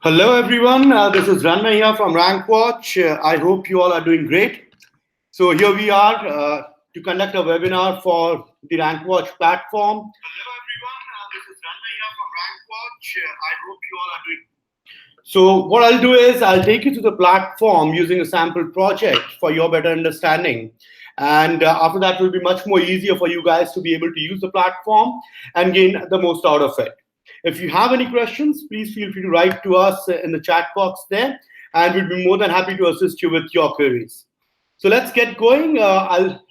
Hello, everyone. This is Ranma here from RankWatch. I hope you all are doing great. So here we are to conduct a webinar for the RankWatch platform. Hello, everyone. This is Ranma here from RankWatch. I hope you all are doing. So what I'll do is I'll take you to the platform using a sample project for your better understanding. And after that, it will be much more easier for you guys to be able to use the platform and gain the most out of it. If you have any questions, please feel free to write to us in the chat box there, and we'll be more than happy to assist you with your queries. So let's get going. I'll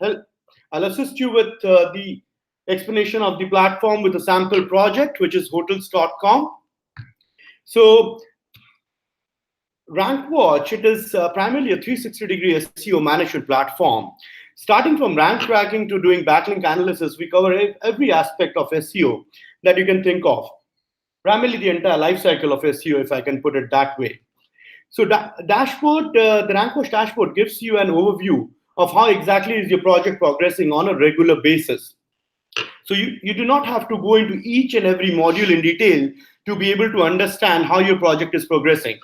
assist you with the explanation of the platform with a sample project, which is hotels.com. So RankWatch, it is primarily a 360-degree SEO management platform. Starting from rank tracking to doing backlink analysis, we cover every aspect of SEO that you can think of. Primarily the entire life cycle of SEO, if I can put it that way. So dashboard, the RankWatch dashboard gives you an overview of how exactly is your project progressing on a regular basis. So you do not have to go into each and every module in detail to be able to understand how your project is progressing.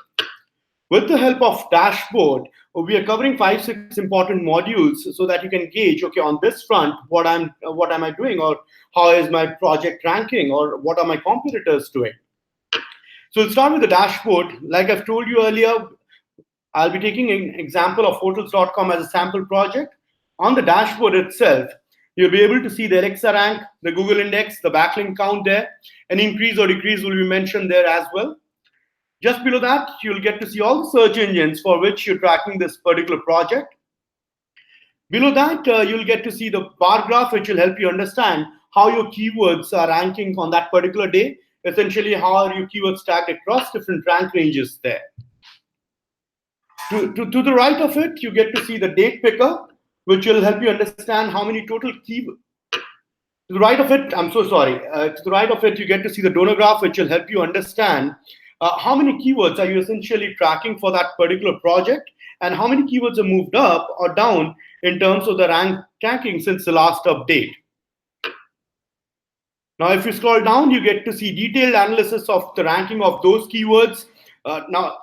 With the help of dashboard, we are covering 5-6 important modules so that you can gauge, okay, on this front, what am I doing, or how is my project ranking, or what are my competitors doing. So we'll start with the dashboard. Like I've told you earlier, I'll be taking an example of hotels.com as a sample project. On the dashboard itself, you'll be able to see the Alexa rank, the Google index, the backlink count there. An increase or decrease will be mentioned there as well. Just below that, you'll get to see all the search engines for which you're tracking this particular project. Below that, you'll get to see the bar graph, which will help you understand how your keywords are ranking on that particular day. Essentially, how are your keywords stacked across different rank ranges there. To the right of it, you get to see the date picker, which will help you understand how many total keywords. To the right of it, I'm so sorry. To the right of it, you get to see the donor graph, which will help you understand how many keywords are you essentially tracking for that particular project, and how many keywords are moved up or down in terms of the rank ranking since the last update. Now, if you scroll down, you get to see detailed analysis of the ranking of those keywords. Now,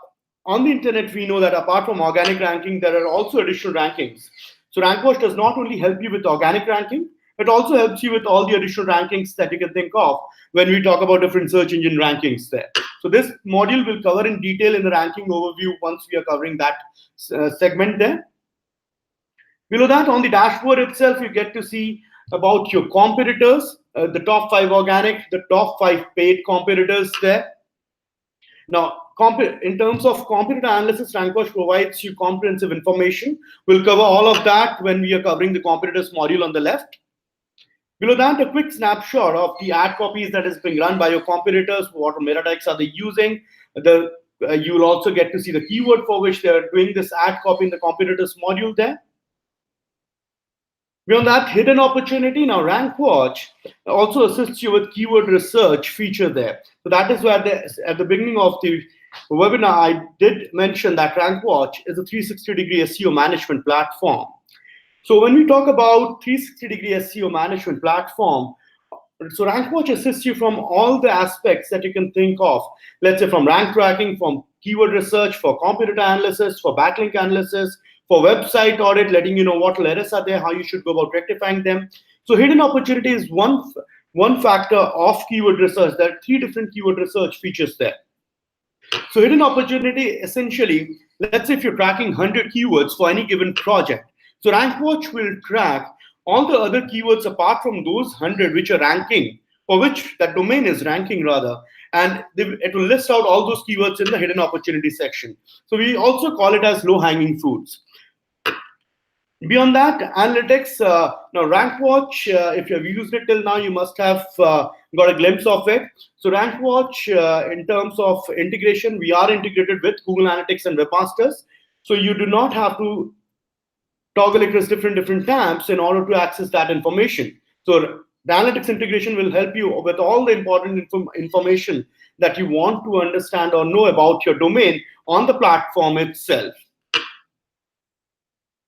on the internet, we know that apart from organic ranking, there are also additional rankings. So RankWatch does not only help you with organic ranking, it also helps you with all the additional rankings that you can think of when we talk about different search engine rankings there. So this module will cover in detail in the ranking overview once we are covering that segment there. Below that, on the dashboard itself, you get to see about your competitors, the top 5 organic, the top 5 paid competitors there. Now, in terms of competitor analysis, RankWatch provides you comprehensive information. We'll cover all of that when we are covering the competitors module on the left. Below that, a quick snapshot of the ad copies that is being run by your competitors. What meta tags are they using? You will also get to see the keyword for which they are doing this ad copy in the competitors module there. Beyond that, hidden opportunity. Now, RankWatch also assists you with keyword research feature there. So that is where at the beginning of the webinar, I did mention that RankWatch is a 360-degree SEO management platform. So when we talk about 360-degree SEO management platform, so RankWatch assists you from all the aspects that you can think of. Let's say from rank tracking, from keyword research, for competitor analysis, for backlink analysis, for website audit, letting you know what errors are there, how you should go about rectifying them. So hidden opportunity is one factor of keyword research. There are 3 different keyword research features there. So hidden opportunity, essentially, let's say if you're tracking 100 keywords for any given project, so RankWatch will track all the other keywords apart from those 100 which are ranking, for which that domain is ranking rather, and it will list out all those keywords in the hidden opportunity section. So we also call it as low-hanging fruits. Beyond that, analytics. Now RankWatch, if you have used it till now, you must have got a glimpse of it. So RankWatch, in terms of integration, we are integrated with Google Analytics and Webmasters. So you do not have to toggle across different tabs in order to access that information. So the analytics integration will help you with all the important information that you want to understand or know about your domain on the platform itself.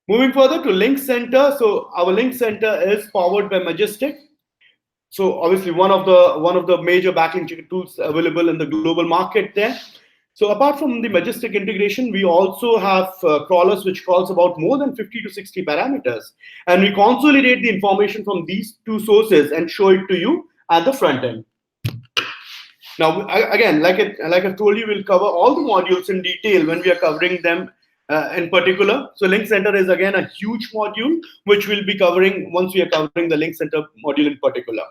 Moving further to Link Center. So our Link Center is powered by Majestic. So obviously one of the major backlink tools available in the global market there. So apart from the Majestic integration, we also have crawlers which crawls about more than 50 to 60 parameters. And we consolidate the information from these two sources and show it to you at the front end. Now, again, like I've told you, we'll cover all the modules in detail when we are covering them in particular. So Link Center is again a huge module, which we'll be covering once we are covering the Link Center module in particular.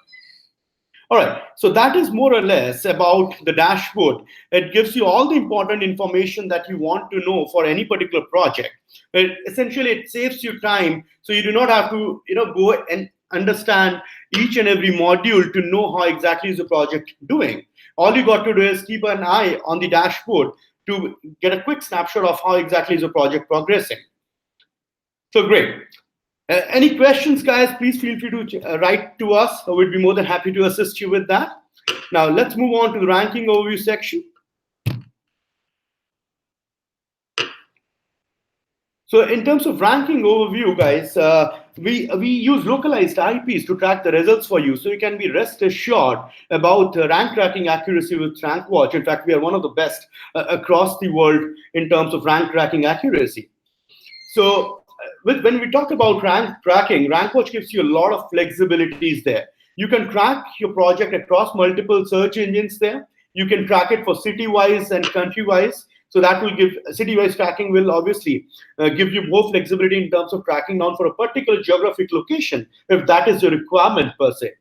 All right, so that is more or less about the dashboard. It gives you all the important information that you want to know for any particular project. Essentially, it saves you time, so you do not have to go and understand each and every module to know how exactly is the project doing. All you got to do is keep an eye on the dashboard to get a quick snapshot of how exactly is the project progressing. So great. Any questions, guys, please feel free to write to us. We'd be more than happy to assist you with that. Now, let's move on to the ranking overview section. So in terms of ranking overview, guys, we use localized IPs to track the results for you. So you can be rest assured about rank tracking accuracy with RankWatch. In fact, we are one of the best across the world in terms of rank tracking accuracy. So when we talk about rank tracking, RankWatch gives you a lot of flexibilities there. You can track your project across multiple search engines there. You can track it for city-wise and country-wise. So that will give city-wise tracking will obviously give you more flexibility in terms of tracking down for a particular geographic location, if that is your requirement per se.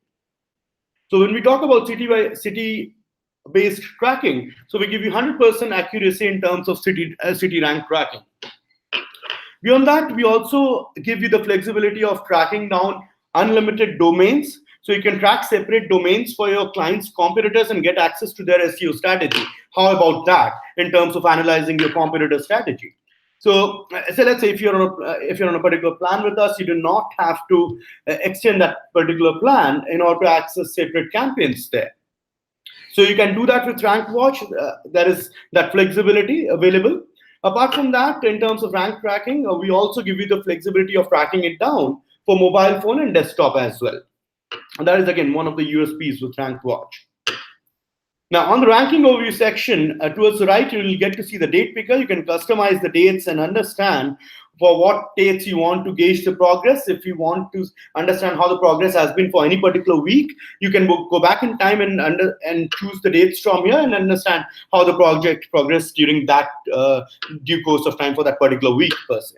So when we talk about city-based tracking, so we give you 100% accuracy in terms of city rank tracking. Beyond that, we also give you the flexibility of tracking down unlimited domains. So you can track separate domains for your clients' competitors and get access to their SEO strategy. How about that in terms of analyzing your competitor strategy? So let's say if you're on a particular plan with us, you do not have to extend that particular plan in order to access separate campaigns there. So you can do that with RankWatch. There is that flexibility available. Apart from that, in terms of rank tracking, we also give you the flexibility of tracking it down for mobile phone and desktop as well. And that is, again, one of the USPs with RankWatch. Now, on the ranking overview section, towards the right, you will get to see the date picker. You can customize the dates and understand for what dates you want to gauge the progress. If you want to understand how the progress has been for any particular week, you can go back in time and choose the dates from here and understand how the project progressed during that due course of time for that particular week per se.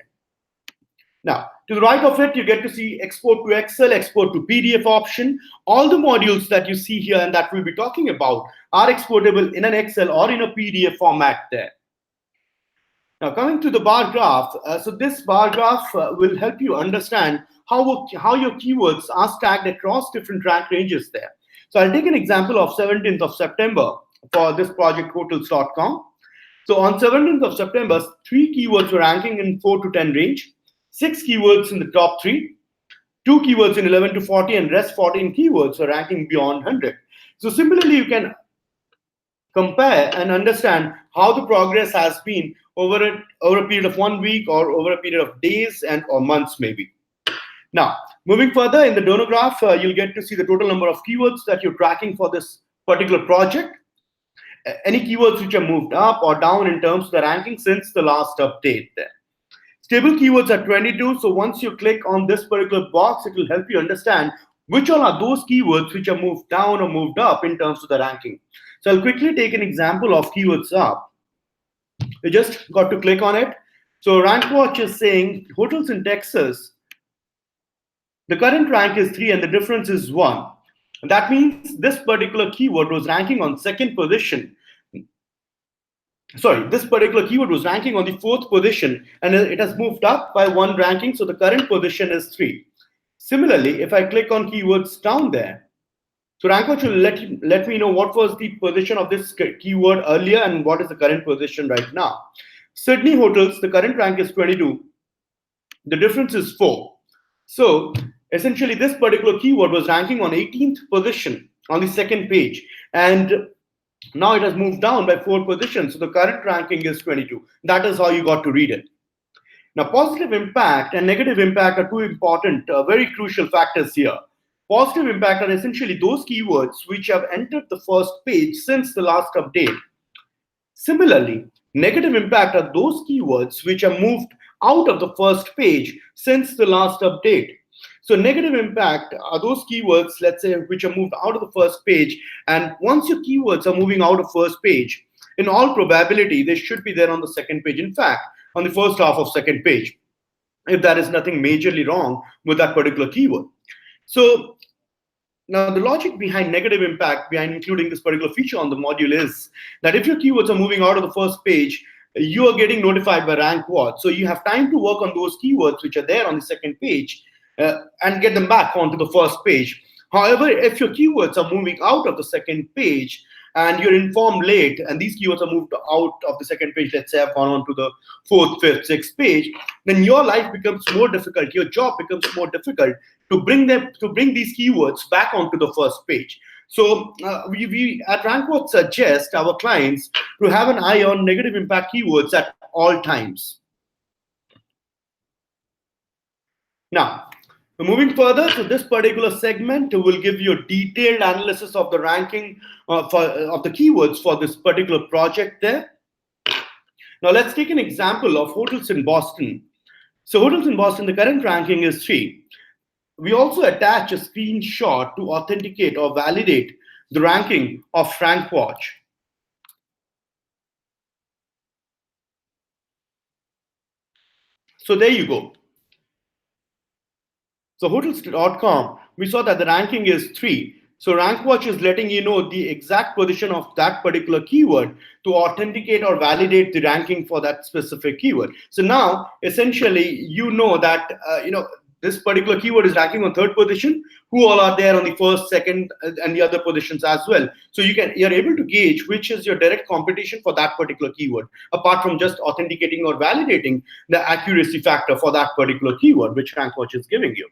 Now, to the right of it, you get to see export to Excel, export to PDF option. All the modules that you see here and that we'll be talking about are exportable in an Excel or in a PDF format there. Now, coming to the bar graph, so this bar graph will help you understand how your keywords are stacked across different rank ranges there. So I'll take an example of 17th of September for this project hotels.com. So on 17th of September, 3 keywords were ranking in 4 to 10 range, 6 keywords in the top 3, 2 keywords in 11 to 40, and rest 14 keywords were ranking beyond 100. So similarly, you can compare and understand how the progress has been over a period of 1 week or over a period of days or months maybe. Now, moving further in the donor graph, you'll get to see the total number of keywords that you're tracking for this particular project. Any keywords which are moved up or down in terms of the ranking since the last update there. Stable keywords are 22. So once you click on this particular box, it will help you understand which all are those keywords which are moved down or moved up in terms of the ranking. So I'll quickly take an example of keywords up. You just got to click on it. So RankWatch is saying hotels in Texas, the current rank is 3 and the difference is 1. And that means this particular keyword was ranking on 2nd position. Sorry, this particular keyword was ranking on the 4th position and it has moved up by 1 ranking. So the current position is 3. Similarly, if I click on keywords down there, so RankWatch will let me know what was the position of this keyword earlier and what is the current position right now. Sydney hotels, the current rank is 22. The difference is 4. So essentially, this particular keyword was ranking on 18th position on the 2nd page. And now it has moved down by 4 positions. So the current ranking is 22. That is how you got to read it. Now, positive impact and negative impact are 2 important, very crucial factors here. Positive impact are essentially those keywords which have entered the first page since the last update. Similarly, negative impact are those keywords which are moved out of the first page since the last update. So negative impact are those keywords, let's say, which are moved out of the first page. And once your keywords are moving out of first page, in all probability, they should be there on the second page. In fact, on the first half of second page, if there is nothing majorly wrong with that particular keyword. So now, the logic behind negative impact, behind including this particular feature on the module is that if your keywords are moving out of the first page, you are getting notified by RankWatch. So you have time to work on those keywords which are there on the second page and get them back onto the first page. However, if your keywords are moving out of the second page and you're informed late and these keywords are moved out of the second page, let's say have gone on to the fourth, fifth, sixth page, then your life becomes more difficult. Your job becomes more difficult to bring these keywords back onto the first page. So we at RankWatch suggest our clients to have an eye on negative impact keywords at all times. Now, moving further, so this particular segment will give you a detailed analysis of the ranking of the keywords for this particular project there. Now, let's take an example of hotels in Boston. So hotels in Boston, the current ranking is 3. We also attach a screenshot to authenticate or validate the ranking of RankWatch. So there you go. So hotels.com, we saw that the ranking is 3. So RankWatch is letting you know the exact position of that particular keyword to authenticate or validate the ranking for that specific keyword. So now, essentially, you know that this particular keyword is ranking on 3rd position. Who all are there on the 1st, 2nd, and the other positions as well? So you're able to gauge which is your direct competition for that particular keyword, apart from just authenticating or validating the accuracy factor for that particular keyword, which RankWatch is giving you.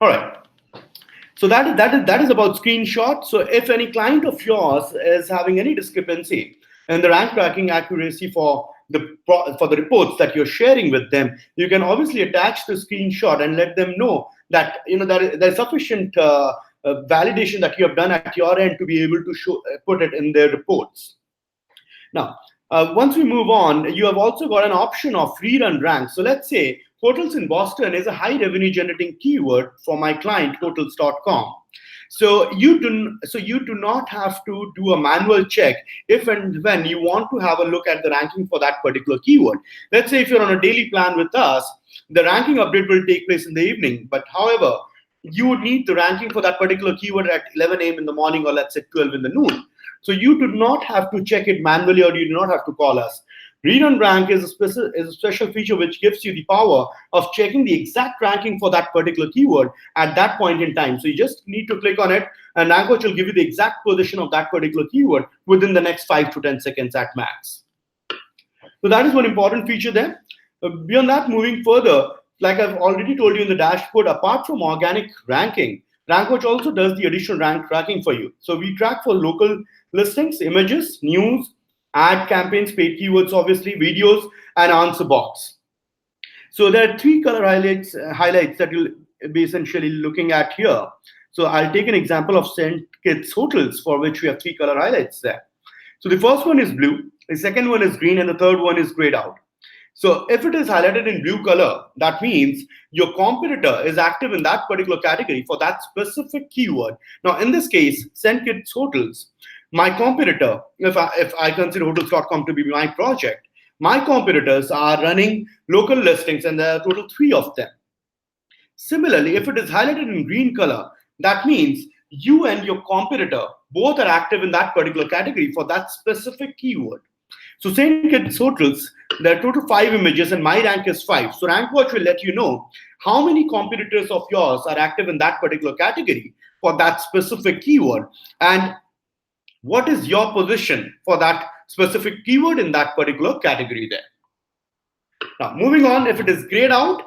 All right. So that is about screenshots. So if any client of yours is having any discrepancy in the rank tracking accuracy for the reports that you're sharing with them, you can obviously attach the screenshot and let them know that there's sufficient validation that you have done at your end to be able to put it in their reports. Now, once we move on, you have also got an option of rerun rank. So let's say hotels in Boston is a high revenue generating keyword for my client hotels.com. So you do not have to do a manual check if and when you want to have a look at the ranking for that particular keyword. Let's say if you're on a daily plan with us, the ranking update will take place in the evening. But however, you would need the ranking for that particular keyword at 11 a.m. in the morning, or let's say 12 in the noon. So you do not have to check it manually, or you do not have to call us. Read on rank is a special feature which gives you the power of checking the exact ranking for that particular keyword at that point in time. So you just need to click on it, and RankWatch will give you the exact position of that particular keyword within the next 5 to 10 seconds at max. So that is one important feature there. Beyond that, moving further, like I've already told you in the dashboard, apart from organic ranking, RankWatch also does the additional rank tracking for you. So we track for local listings, images, news, ad campaigns, paid keywords, obviously, videos, and answer box. So there are 3 color highlights that you'll be essentially looking at here. So I'll take an example of St. Kitts Hotels, for which we have 3 color highlights there. So the first one is blue, the second one is green, and the third one is grayed out. So if it is highlighted in blue color, that means your competitor is active in that particular category for that specific keyword. Now, in this case, St. Kitts Hotels, my competitor, if I consider hotels.com to be my project, my competitors are running local listings, and there are a total 3 of them. Similarly, if it is highlighted in green color, that means you and your competitor both are active in that particular category for that specific keyword. So St. Kitts Hotels, there are total 5 images, and my rank is 5. So RankWatch will let you know how many competitors of yours are active in that particular category for that specific keyword, and what is your position for that specific keyword in that particular category there. Now, moving on, if it is grayed out,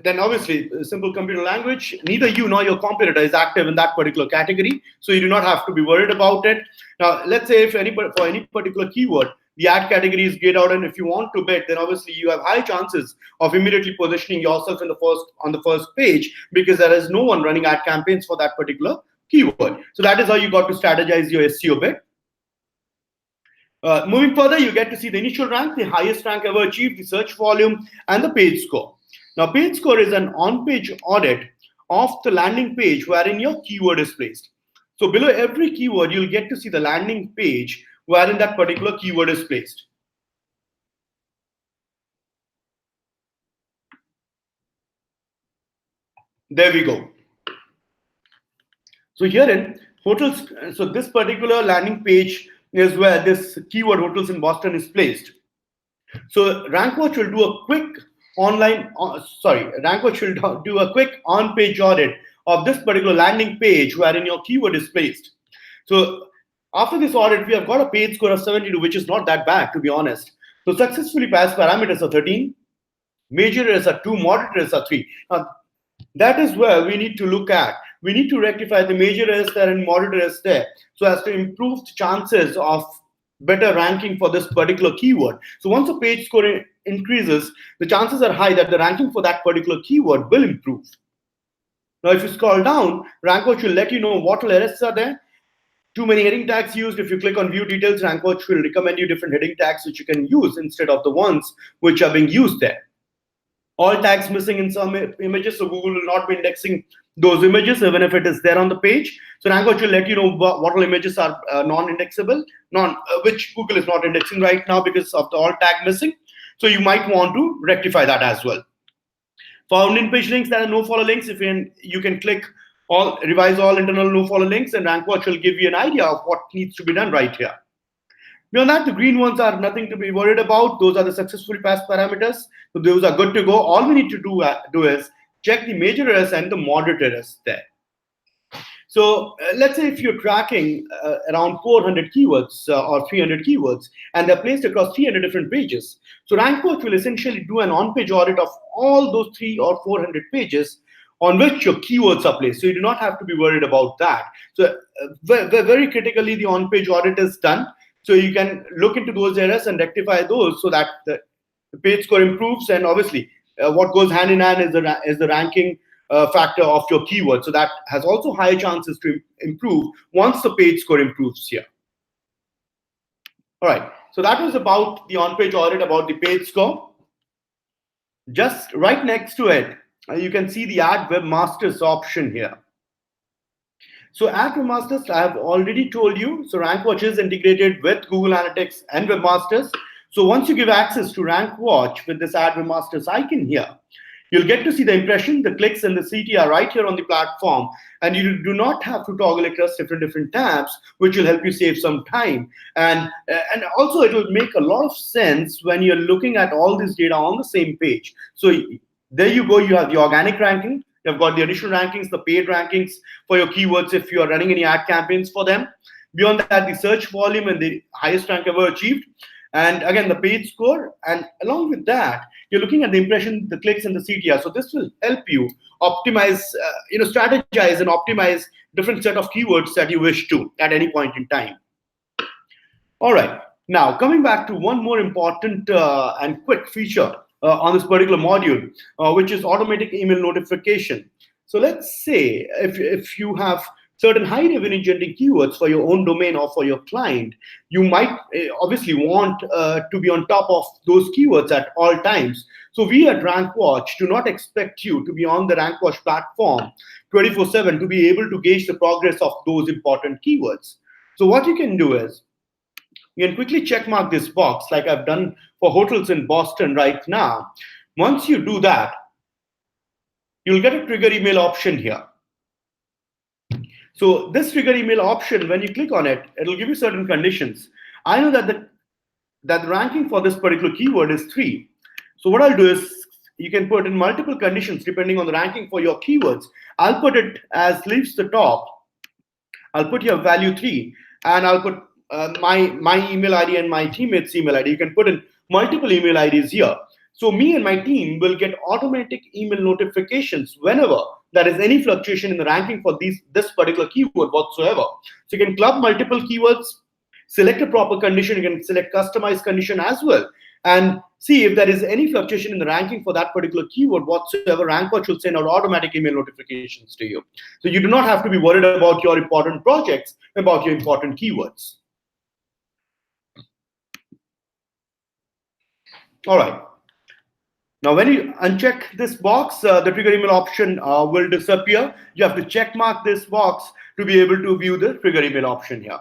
then obviously, simple computer language, neither you nor your competitor is active in that particular category, so you do not have to be worried about it. Now, let's say if for any particular keyword, the ad category is grayed out, and if you want to bid, then obviously you have high chances of immediately positioning yourself in the on the first page, because there is no one running ad campaigns for that particular keyword. So that is how you got to strategize your SEO bid. Moving further, you get to see the initial rank, the highest rank ever achieved, the search volume, and the page score. Now, page score is an on-page audit of the landing page wherein your keyword is placed. So below every keyword, you'll get to see the landing page wherein that particular keyword is placed. There we go. So herein, hotels, so this particular landing page is where this keyword hotels in Boston is placed. So RankWatch will do a quick RankWatch will do a quick on-page audit of this particular landing page wherein your keyword is placed. So after this audit, we have got a page score of 72, which is not that bad, to be honest. So successfully passed parameters are 13, major errors are 2, moderate errors are 3. Now, that is where we need to look at. We need to rectify the major errors there and moderate errors there, so as to improve the chances of better ranking for this particular keyword. So once a page score increases, the chances are high that the ranking for that particular keyword will improve. Now, if you scroll down, RankWatch will let you know what errors are there. Too many heading tags used. If you click on view details, RankWatch will recommend you different heading tags which you can use instead of the ones which are being used there. All tags missing in some images, so Google will not be indexing those images even if it is there on the page. So RankWatch will let you know what all images are non-indexable, which Google is not indexing right now because of the all tag missing. So you might want to rectify that as well. Found in page links, there are no follow links. If you can click revise all internal no follow links, and RankWatch will give you an idea of what needs to be done right here. Beyond that, the green ones are nothing to be worried about. Those are the successfully passed parameters. So those are good to go. All we need to do is check the major errors and the moderate errors there. So let's say if you're tracking around 400 keywords or 300 keywords, and they're placed across 300 different pages. So RankWatch will essentially do an on-page audit of all those 300 or 400 pages on which your keywords are placed. So you do not have to be worried about that. So very critically, the on-page audit is done. So you can look into those errors and rectify those so that the page score improves. And obviously, what goes hand in hand is the ranking factor of your keyword. So that has also higher chances to improve once the page score improves here. All right. So that was about the on-page audit, about the page score. Just right next to it, you can see the Ad Webmasters option here. So Ad Webmasters, I have already told you, so RankWatch is integrated with Google Analytics and Webmasters. So once you give access to RankWatch with this Ad Webmasters icon here, you'll get to see the impression, the clicks, and the CTR right here on the platform. And you do not have to toggle across different tabs, which will help you save some time. And also, it will make a lot of sense when you're looking at all this data on the same page. So there you go, you have the organic ranking. You've got the additional rankings, the paid rankings for your keywords if you are running any ad campaigns for them. Beyond that, the search volume and the highest rank ever achieved. And again, the page score. And along with that, you're looking at the impression, the clicks, and the CTR. So this will help you optimize, strategize and optimize different set of keywords that you wish to at any point in time. All right. Now, coming back to one more important and quick feature on this particular module, which is automatic email notification. So let's say if you have certain high revenue generating keywords for your own domain or for your client, you might obviously want to be on top of those keywords at all times. So we at RankWatch do not expect you to be on the RankWatch platform 24/7 to be able to gauge the progress of those important keywords. So what you can do is, you can quickly check mark this box like I've done for hotels in Boston right now. Once you do that, you'll get a trigger email option here. So this trigger email option, when you click on it, it'll give you certain conditions. I know that the ranking for this particular keyword is 3. So what I'll do is, you can put in multiple conditions depending on the ranking for your keywords. I'll put it as leaves the top. I'll put your value 3, and I'll put my email ID and my teammate's email ID. You can put in multiple email IDs here. So me and my team will get automatic email notifications whenever there is any fluctuation in the ranking for this particular keyword whatsoever. So you can club multiple keywords, select a proper condition. You can select customized condition as well, and see if there is any fluctuation in the ranking for that particular keyword whatsoever. RankWatch will send out automatic email notifications to you. So you do not have to be worried about your important projects, about your important keywords. All right. Now, when you uncheck this box, the trigger email option will disappear. You have to check mark this box to be able to view the trigger email option here.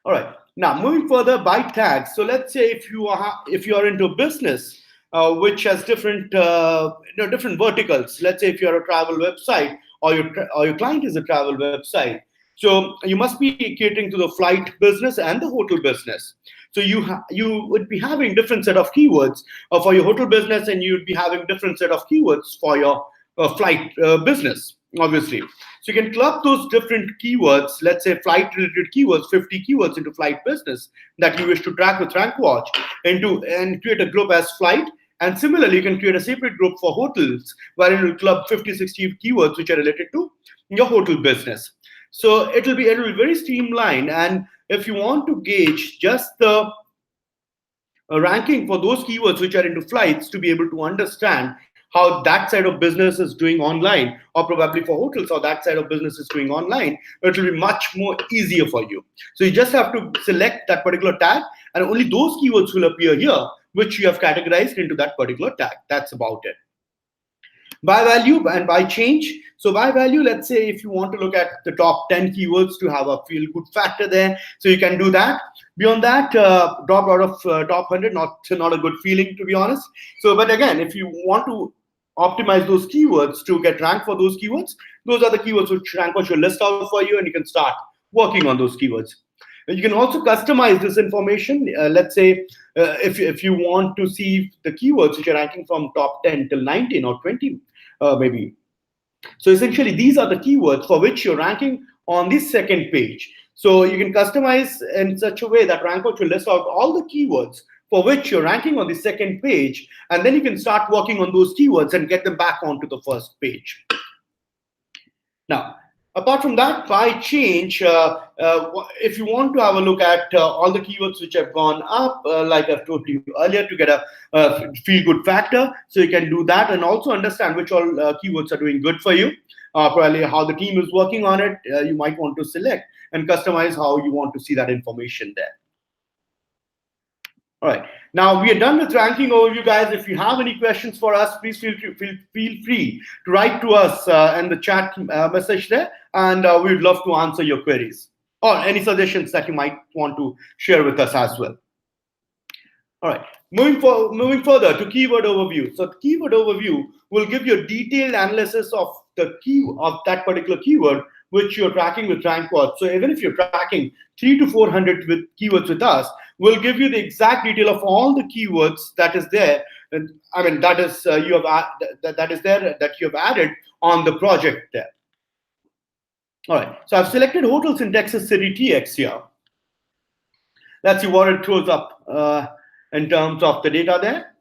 All right. Now, moving further by tags. So let's say if you are into a business which has different different verticals. Let's say if you're a travel website, or your client is a travel website. So you must be catering to the flight business and the hotel business. So you would be having different set of keywords for your hotel business, and you would be having different set of keywords for your flight business, obviously. So you can club those different keywords, let's say flight-related keywords, 50 keywords into flight business that you wish to track with RankWatch, and create a group as flight. And similarly, you can create a separate group for hotels, where it will club 50, 60 keywords which are related to your hotel business. So it will be very streamlined. And if you want to gauge just the ranking for those keywords which are into flights, to be able to understand how that side of business is doing online, or probably for hotels, how that side of business is doing online, it will be much more easier for you. So you just have to select that particular tag, and only those keywords will appear here, which you have categorized into that particular tag. That's about it. By value and by change. So by value, let's say if you want to look at the top 10 keywords to have a feel good factor there, so you can do that. Beyond that, drop out of top 100, not a good feeling, to be honest. So, but again, if you want to optimize those keywords to get ranked for those keywords, those are the keywords which RankWatch will list out for you, and you can start working on those keywords. You can also customize this information. Let's say if you want to see the keywords which are ranking from top 10 till 19 or 20, maybe. So essentially, these are the keywords for which you're ranking on this second page. So you can customize in such a way that RankWatch will list out all the keywords for which you're ranking on the second page, and then you can start working on those keywords and get them back onto the first page. Now, apart from that, by change, if you want to have a look at all the keywords which have gone up, like I've told you earlier, to get a feel-good factor, so you can do that, and also understand which all keywords are doing good for you, probably how the team is working on it. You might want to select and customize how you want to see that information there. All right. Now we are done with ranking overview, guys. If you have any questions for us, please feel free to write to us in the chat message there, and we'd love to answer your queries or any suggestions that you might want to share with us as well. All right. Moving further to keyword overview. So the keyword overview will give you a detailed analysis of the that particular keyword which you're tracking with RankWatch. So even if you're tracking 300 to 400 keywords with us, we'll give you the exact detail of all the keywords that is there. And I mean that is that you have added on the project there. All right. So I've selected hotels in Texas City TX here. Let's see what it throws up in terms of the data there.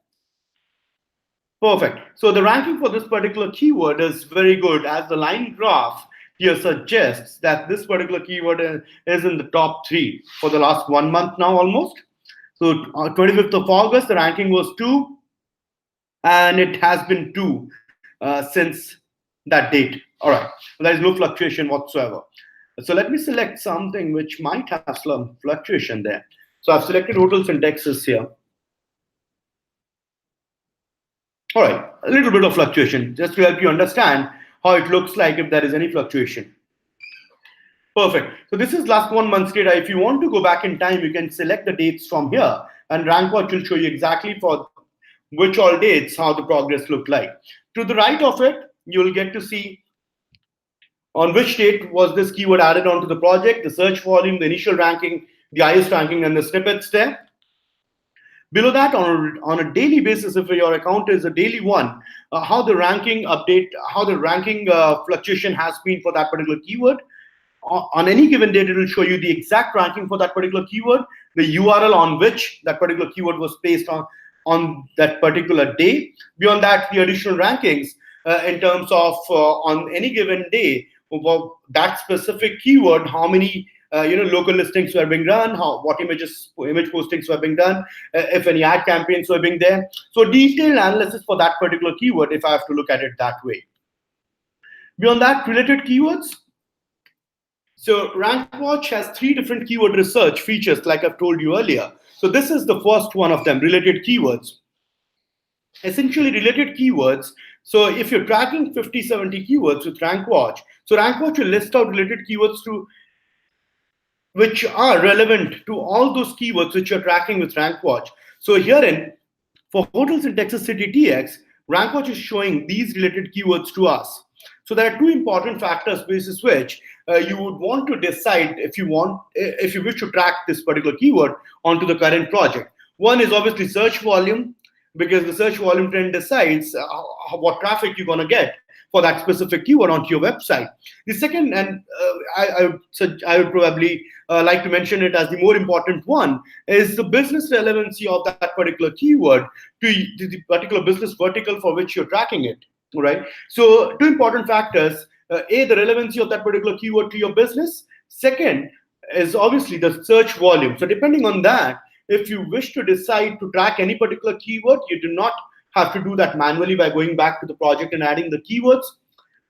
Perfect. So the ranking for this particular keyword is very good, as the line graph here suggests that this particular keyword is in the top 3 for the last 1 month now almost. So 25th of August, the ranking was 2, and it has been 2 since that date. All right, there is no fluctuation whatsoever. So let me select something which might have some fluctuation there. So I've selected hotels in Texas here. All right, a little bit of fluctuation, just to help you understand how it looks like if there is any fluctuation. Perfect. So this is last 1 month's data. If you want to go back in time, you can select the dates from here, and RankWatch will show you exactly for which all dates how the progress looked like. To the right of it, you will get to see on which date was this keyword added onto the project, the search volume, the initial ranking, the highest ranking, and the snippets there. Below that, on a daily basis, if your account is a daily one, how the ranking update, how the ranking fluctuation has been for that particular keyword. On any given date, it will show you the exact ranking for that particular keyword, the URL on which that particular keyword was placed on that particular day. Beyond that, the additional rankings in terms of on any given day, that specific keyword, how many local listings were being run, what image postings were being done, if any ad campaigns were being there. So detailed analysis for that particular keyword, if I have to look at it that way. Beyond that, related keywords. So RankWatch has 3 different keyword research features, like I've told you earlier. So this is the first one of them, related keywords. Essentially, related keywords. So if you're tracking 50, 70 keywords with RankWatch, so RankWatch will list out related keywords which are relevant to all those keywords which you're tracking with RankWatch. So herein, for hotels in Texas City TX, RankWatch is showing these related keywords to us. So there are 2 important factors basis which you would want to decide if you wish to track this particular keyword onto the current project. One is obviously search volume, because the search volume trend decides what traffic you're going to get for that specific keyword onto your website. The second, and I would probably like to mention it as the more important one, is the business relevancy of that particular keyword to the particular business vertical for which you're tracking it, right? So 2 important factors, A, the relevancy of that particular keyword to your business. Second is obviously the search volume. So depending on that, if you wish to decide to track any particular keyword, you do not have to do that manually by going back to the project and adding the keywords.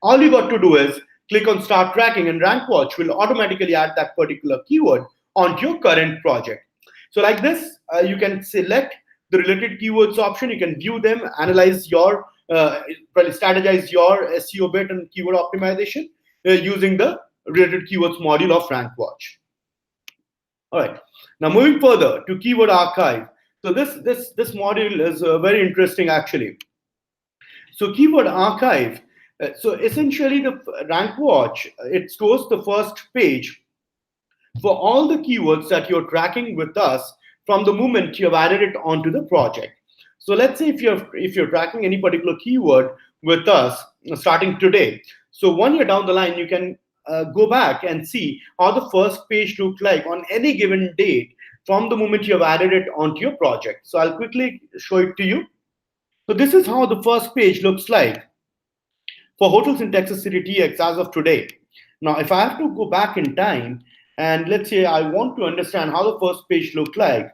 All you got to do is click on Start Tracking, and RankWatch will automatically add that particular keyword onto your current project. So like this, you can select the related keywords option. You can view them, analyze your, probably strategize your SEO bit and keyword optimization using the related keywords module of RankWatch. All right. Now moving further to keyword archive. So this module is very interesting actually. So keyword archive. So essentially the RankWatch, it stores the first page for all the keywords that you're tracking with us from the moment you have added it onto the project. So let's say if you're tracking any particular keyword with us starting today. So 1 year down the line, you can go back and see how the first page looked like on any given date from the moment you have added it onto your project. So I'll quickly show it to you. So this is how the first page looks like for hotels in Texas City TX as of today. Now, if I have to go back in time, and let's say I want to understand how the first page looked like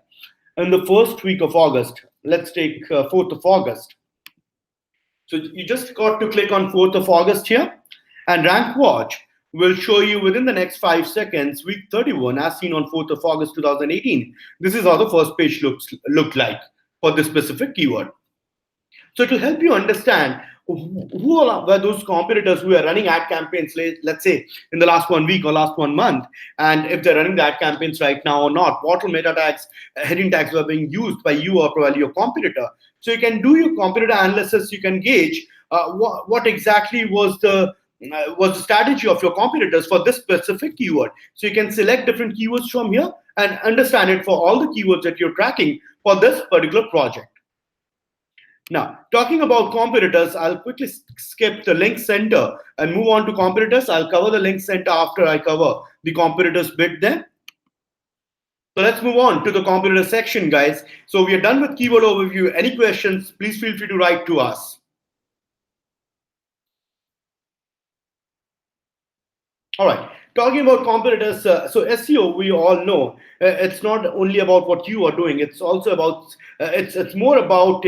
in the first week of August, let's take 4th of August. So you just got to click on 4th of August here, and RankWatch will show you within the next 5 seconds, week 31, as seen on 4th of August 2018. This is how the first page looked like for this specific keyword. So it will help you understand who were those competitors who are running ad campaigns, let's say in the last 1 week or last 1 month, and if they're running the ad campaigns right now or not, what meta tags, heading tags were being used by you or probably your competitor. So you can do your competitor analysis. You can gauge what exactly was the strategy of your competitors for this specific keyword. So you can select different keywords from here and understand it for all the keywords that you're tracking for this particular project. Now, talking about competitors, I'll quickly skip the link center and move on to competitors. I'll cover the link center after I cover the competitors bit there. So let's move on to the competitor section, guys. So we are done with keyword overview. Any questions, please feel free to write to us. All right, talking about competitors, so SEO, we all know it's not only about what you are doing. It's also about it's more about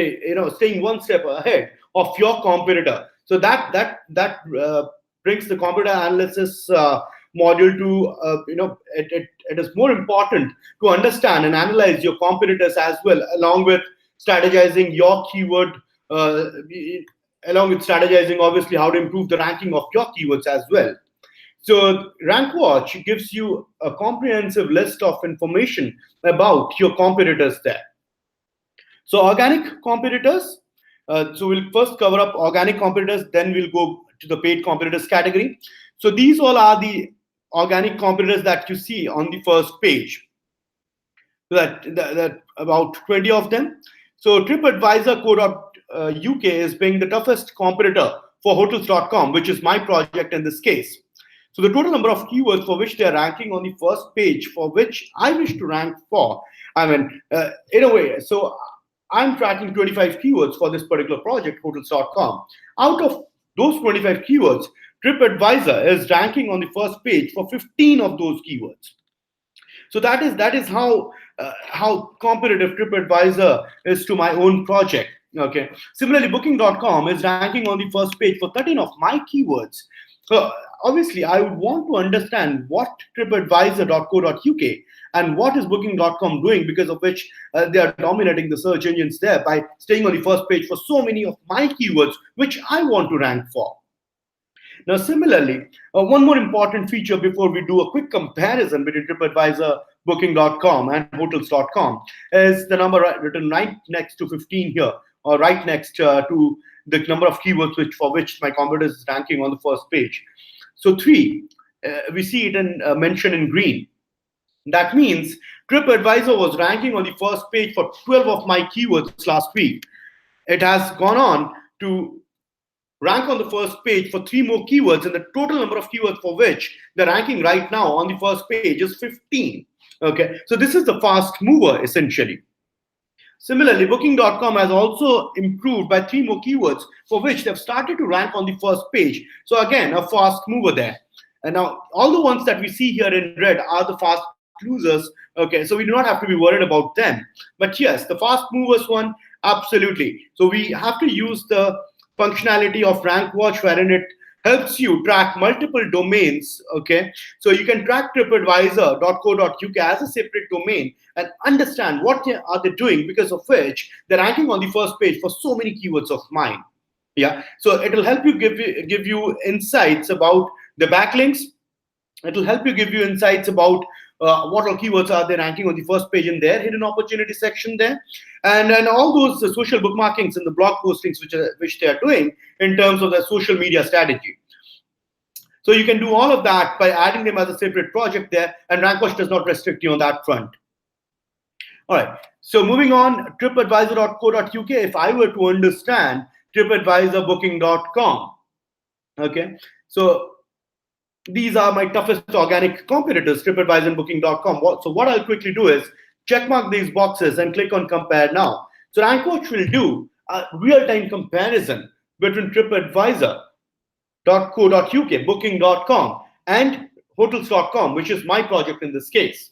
staying 1 step ahead of your competitor. So that brings the competitor analysis module to it is more important to understand and analyze your competitors as well, along with strategizing your keyword, along with strategizing obviously how to improve the ranking of your keywords as well. So RankWatch gives you a comprehensive list of information about your competitors there. So organic competitors, so we'll first cover up organic competitors, then we'll go to the paid competitors category. So these all are the organic competitors that you see on the first page. That about 20 of them. So TripAdvisor Co.uk is being the toughest competitor for hotels.com, which is my project in this case. So the total number of keywords for which they are ranking on the first page for which I wish to rank for, in a way, so I'm tracking 25 keywords for this particular project, hotels.com. Out of those 25 keywords, TripAdvisor is ranking on the first page for 15 of those keywords. So that is how competitive TripAdvisor is to my own project. Okay. Similarly, Booking.com is ranking on the first page for 13 of my keywords. So obviously, I would want to understand what TripAdvisor.co.uk and what is Booking.com doing, because of which they are dominating the search engines there by staying on the first page for so many of my keywords, which I want to rank for. Now, similarly, one more important feature before we do a quick comparison between TripAdvisor, Booking.com, and Hotels.com is the number written right next to 15 here, or right next to the number of keywords for which my competitor is ranking on the first page. So 3, we see it mentioned in green. That means TripAdvisor was ranking on the first page for 12 of my keywords last week. It has gone on to rank on the first page for 3 more keywords, and the total number of keywords for which they're ranking right now on the first page is 15. Okay, so this is the fast mover essentially. Similarly, Booking.com has also improved by 3 more keywords for which they've started to rank on the first page. So again, a fast mover there. And now all the ones that we see here in red are the fast losers. Okay, so we do not have to be worried about them. But yes, the fast movers one, absolutely. So we have to use the functionality of RankWatch, wherein it helps you track multiple domains. Okay, so you can track TripAdvisor.co.uk as a separate domain and understand what are they doing, because of which they're ranking on the first page for so many keywords of mine. Yeah, so it will help you give you insights about the backlinks. It will help you give you insights about what all keywords are they ranking on the first page in their hidden opportunity section there, and all those social bookmarkings and the blog postings which they are doing in terms of their social media strategy. So you can do all of that by adding them as a separate project there, and RankWatch does not restrict you on that front. All right. So moving on, TripAdvisor.co.uk. If I were to understand TripAdvisor, Booking.com, okay. So these are my toughest organic competitors, TripAdvisor and Booking.com. So what I'll quickly do is check mark these boxes and click on compare now. So RankWatch will do a real-time comparison between TripAdvisor.co.uk, Booking.com, and Hotels.com, which is my project in this case.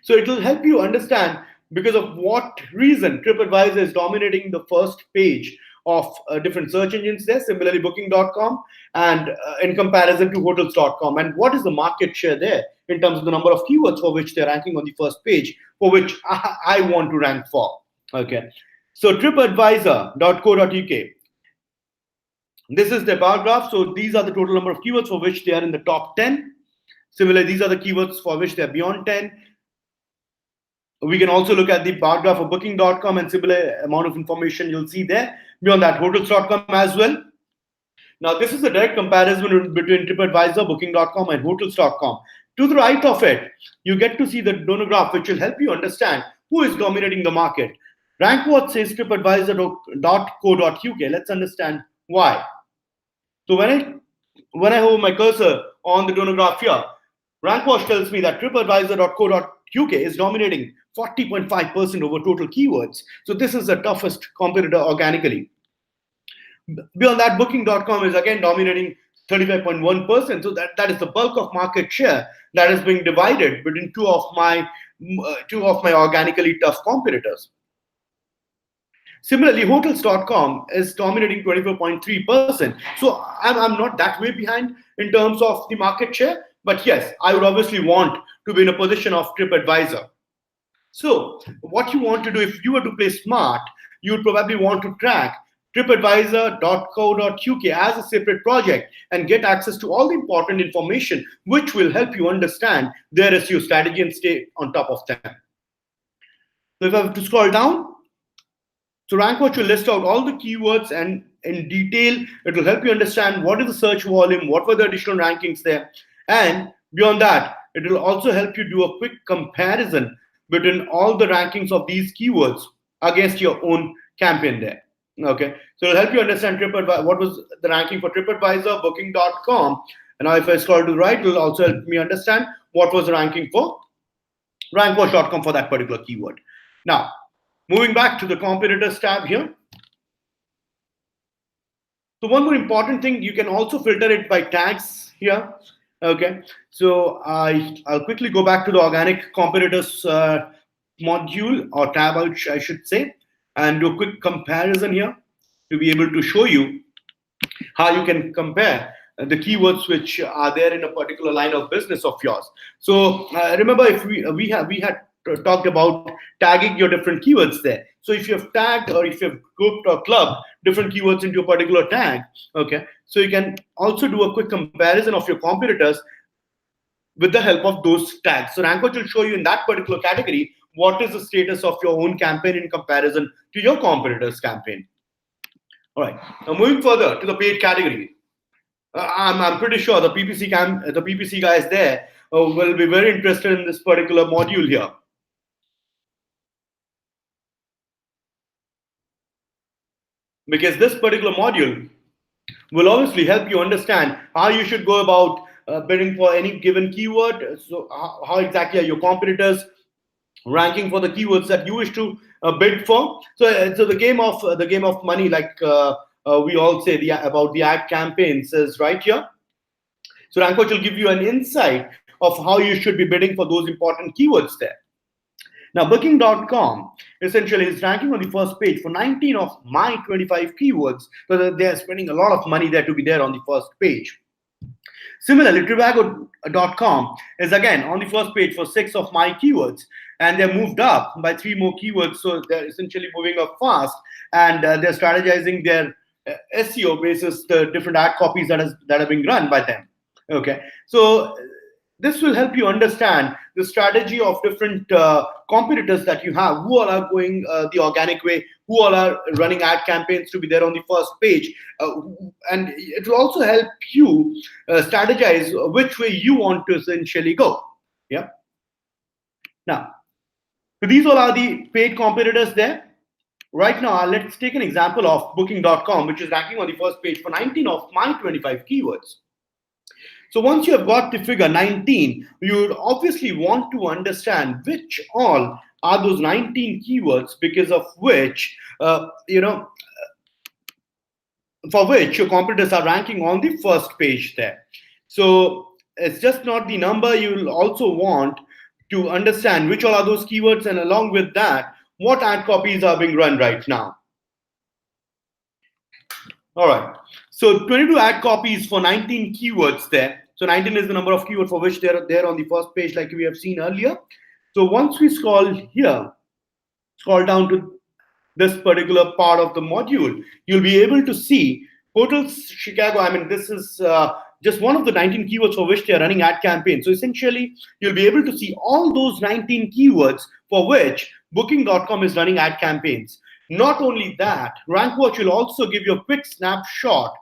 So it will help you understand because of what reason TripAdvisor is dominating the first page of different search engines there, similarly Booking.com, and in comparison to Hotels.com, and what is the market share there in terms of the number of keywords for which they're ranking on the first page, for which I want to rank for. Okay, so TripAdvisor.co.uk. This is the bar graph. So these are the total number of keywords for which they are in the top 10. Similarly, these are the keywords for which they're beyond 10. We can also look at the bar graph of Booking.com, and similar amount of information you'll see there. Beyond that, Hotels.com as well. Now, this is a direct comparison between TripAdvisor, Booking.com, and Hotels.com. To the right of it, you get to see the donor graph, which will help you understand who is dominating the market. RankWatch says TripAdvisor.co.uk. Let's understand why. So when I hold my cursor on the donor graph here, RankWatch tells me that TripAdvisor.co.uk is dominating 40.5% over total keywords. So this is the toughest competitor organically. Beyond that, Booking.com is again dominating 35.1%. So that is the bulk of market share that is being divided between two of my organically tough competitors. Similarly, Hotels.com is dominating 24.3%. So I'm not that way behind in terms of the market share. But yes, I would obviously want to be in a position of TripAdvisor. So what you want to do, if you were to play smart, you would probably want to track TripAdvisor.co.uk as a separate project and get access to all the important information which will help you understand their SEO strategy and stay on top of them. So if I have to scroll down, so RankWatch will list out all the keywords, and in detail, it will help you understand what is the search volume, what were the additional rankings there. And beyond that, it will also help you do a quick comparison between all the rankings of these keywords against your own campaign there. Okay, so it'll help you understand what was the ranking for TripAdvisor, Booking.com. And now if I scroll to the right, it will also help me understand what was the ranking for RankWatch.com for that particular keyword. Now, moving back to the competitors tab here. So one more important thing, you can also filter it by tags here. Okay, so I'll quickly go back to the organic competitors module or tab, I should say, and do a quick comparison here to be able to show you how you can compare the keywords which are there in a particular line of business of yours. So remember, if we had talked about tagging your different keywords there. So if you have tagged or if you have grouped or clubbed different keywords into a particular tag, okay, so you can also do a quick comparison of your competitors with the help of those tags. So RankWatch will show you in that particular category what is the status of your own campaign in comparison to your competitors' campaign. All right. Now moving further to the paid category, I'm pretty sure the PPC guys there will be very interested in this particular module here. Because this particular module will obviously help you understand how you should go about bidding for any given keyword. So how exactly are your competitors ranking for the keywords that you wish to bid for? So the game of money, like we all say about the ad campaigns, is right here. So RankWatch will give you an insight of how you should be bidding for those important keywords there. Now, Booking.com essentially is ranking on the first page for 19 of my 25 keywords. So they're spending a lot of money there to be there on the first page. Similarly, Trivago.com is again on the first page for 6 of my keywords, and they're moved up by 3 more keywords. So they're essentially moving up fast, and they're strategizing their SEO basis the different ad copies that are being run by them. Okay, so this will help you understand the strategy of different competitors that you have, who all are going the organic way, who all are running ad campaigns to be there on the first page. And it will also help you strategize which way you want to essentially go. Yeah. Now, so these all are the paid competitors there. Right now, let's take an example of Booking.com, which is ranking on the first page for 19 of my 25 keywords. So once you have got the figure 19, you would obviously want to understand which all are those 19 keywords because of which, for which your competitors are ranking on the first page there. So it's just not the number. You'll also want to understand which all are those keywords, and along with that, what ad copies are being run right now. All right. So 22 ad copies for 19 keywords there. So 19 is the number of keywords for which they're there on the first page, like we have seen earlier. So once we scroll down to this particular part of the module, you'll be able to see Hotels Chicago. I mean, this is just one of the 19 keywords for which they're running ad campaigns. So essentially, you'll be able to see all those 19 keywords for which Booking.com is running ad campaigns. Not only that, RankWatch will also give you a quick snapshot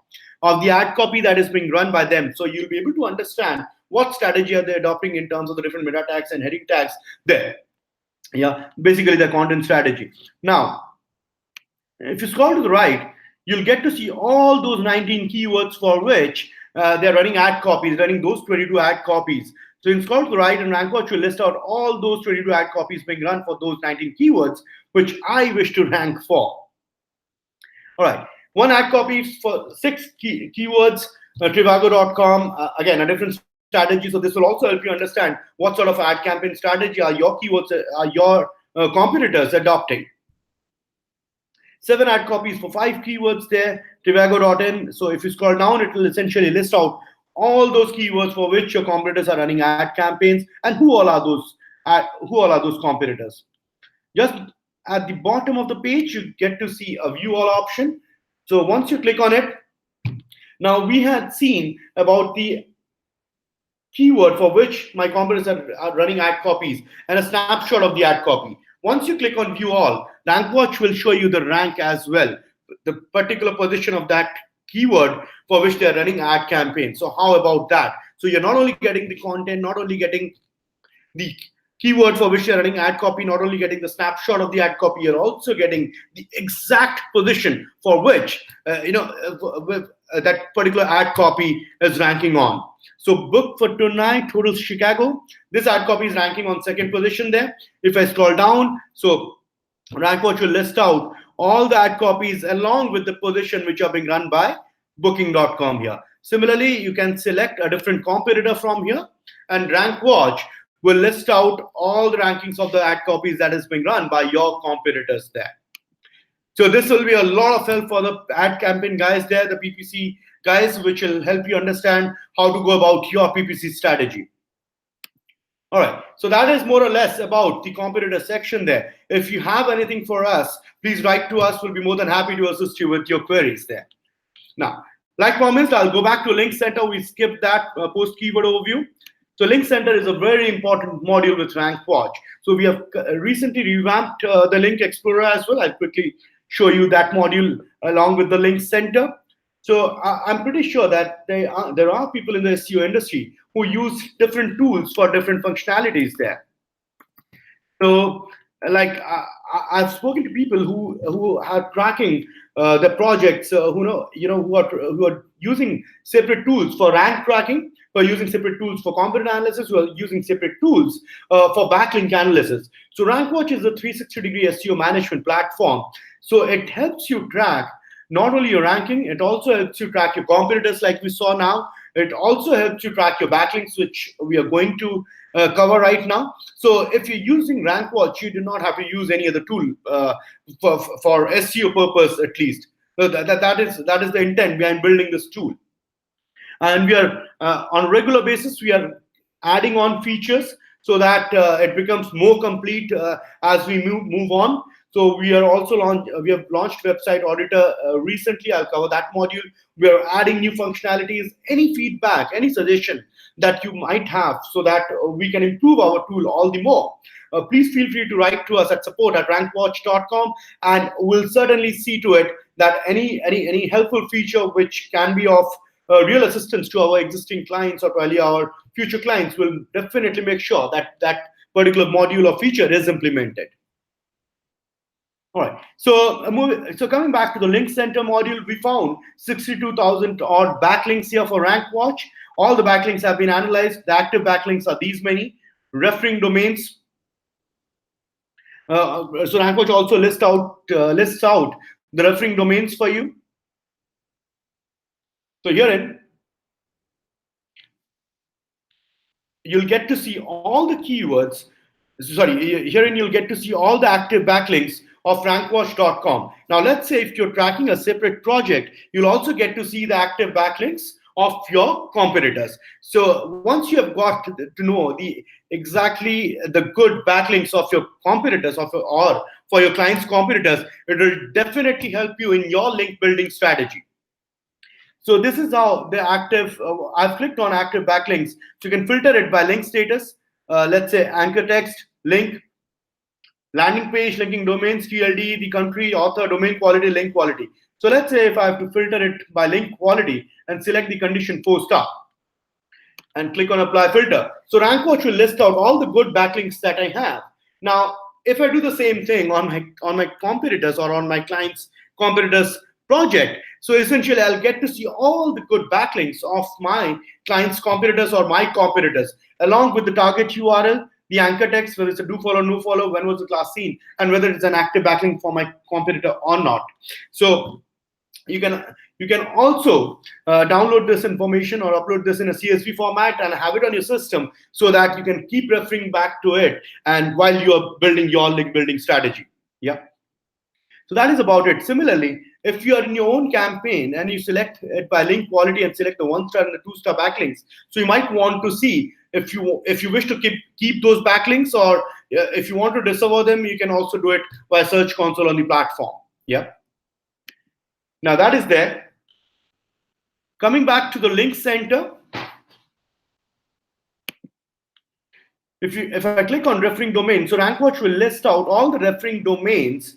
of the ad copy that is being run by them. So you'll be able to understand what strategy are they adopting in terms of the different meta tags and heading tags there. Yeah, basically the content strategy. Now, if you scroll to the right, you'll get to see all those 19 keywords for which they're running ad copies, running those 22 ad copies. So you can scroll to the right, and RankWatch will list out all those 22 ad copies being run for those 19 keywords, which I wish to rank for. All right. One ad copy for 6 keywords, Trivago.com, again, a different strategy. So this will also help you understand what sort of ad campaign strategy are your keywords, are your competitors adopting. 7 ad copies for 5 keywords there, Trivago.in. So if you scroll down, it will essentially list out all those keywords for which your competitors are running ad campaigns, and who all are those competitors. Just at the bottom of the page, you get to see a view all option. So once you click on it, now we had seen about the keyword for which my competitors are running ad copies and a snapshot of the ad copy. Once you click on view all, RankWatch will show you the rank as well, the particular position of that keyword for which they're running ad campaigns. So how about that? So you're not only getting the content, not only getting the keyword for which you're running ad copy, not only getting the snapshot of the ad copy, you're also getting the exact position for which that particular ad copy is ranking on. So book for tonight, Hotels Chicago. This ad copy is ranking on 2nd position there. If I scroll down, so RankWatch will list out all the ad copies along with the position which are being run by Booking.com here. Similarly, you can select a different competitor from here, and RankWatch will list out all the rankings of the ad copies that is being run by your competitors there. So this will be a lot of help for the ad campaign guys there, the PPC guys, which will help you understand how to go about your PPC strategy. All right, so that is more or less about the competitor section there. If you have anything for us, please write to us. We'll be more than happy to assist you with your queries there. Now, like promised, I'll go back to Link Center. We skipped that post keyword overview. So Link Center is a very important module with RankWatch. So we have recently revamped the Link Explorer as well. I'll quickly show you that module along with the Link Center. So I'm pretty sure that there are people in the SEO industry who use different tools for different functionalities there. So like I've spoken to people who are tracking the projects, who are using separate tools for rank tracking, who are using separate tools for competitor analysis, who are using separate tools for backlink analysis. So RankWatch is a 360-degree SEO management platform. So it helps you track not only your ranking, it also helps you track your competitors like we saw now. It also helps you track your backlinks, which we are going to cover right now. So if you're using RankWatch, you do not have to use any other tool for SEO purpose at least. So that is the intent behind building this tool. And we are on a regular basis, we are adding on features so that it becomes more complete as we move on. So we are also we have launched Website Auditor recently. I'll cover that module. We are adding new functionalities. Any feedback, any suggestion that you might have so that we can improve our tool all the more, please feel free to write to us at support@rankwatch.com, and we'll certainly see to it that any helpful feature which can be of real assistance to our existing clients or to our future clients, will definitely make sure that that particular module or feature is implemented. All right, so coming back to the Link Center module, we found 62,000 odd backlinks here for RankWatch. All the backlinks have been analyzed. The active backlinks are these many. Referring domains. So RankWatch also lists out the referring domains for you. So herein, you'll get to see all the keywords. Herein you'll get to see all the active backlinks of rankwatch.com. Now, let's say if you're tracking a separate project, you'll also get to see the active backlinks of your competitors. So once you have got to know exactly the good backlinks of your competitors or for your clients' competitors, it will definitely help you in your link building strategy. So this is how the active, I've clicked on active backlinks. So you can filter it by link status. Let's say anchor text, link, landing page, linking domains, TLD, the country, author, domain quality, link quality. So let's say if I have to filter it by link quality and select the condition 4-star and click on apply filter. So RankWatch will list out all the good backlinks that I have. Now, if I do the same thing on my competitors or on my client's competitors project, so essentially I'll get to see all the good backlinks of my client's competitors or my competitors, along with the target URL, the anchor text, whether it's a do follow, no follow, when was it last seen, and whether it's an active backlink for my competitor or not. So you can also download this information or upload this in a CSV format and have it on your system so that you can keep referring back to it and while you are building your link building strategy. Yeah. So that is about it. Similarly, if you are in your own campaign and you select it by link quality and select the 1-star and the 2-star backlinks, so you might want to see if you wish to keep those backlinks, or if you want to disavow them, you can also do it by Search Console on the platform. Yeah. Now that is there. Coming back to the Link Center, if I click on referring domain, so RankWatch will list out all the referring domains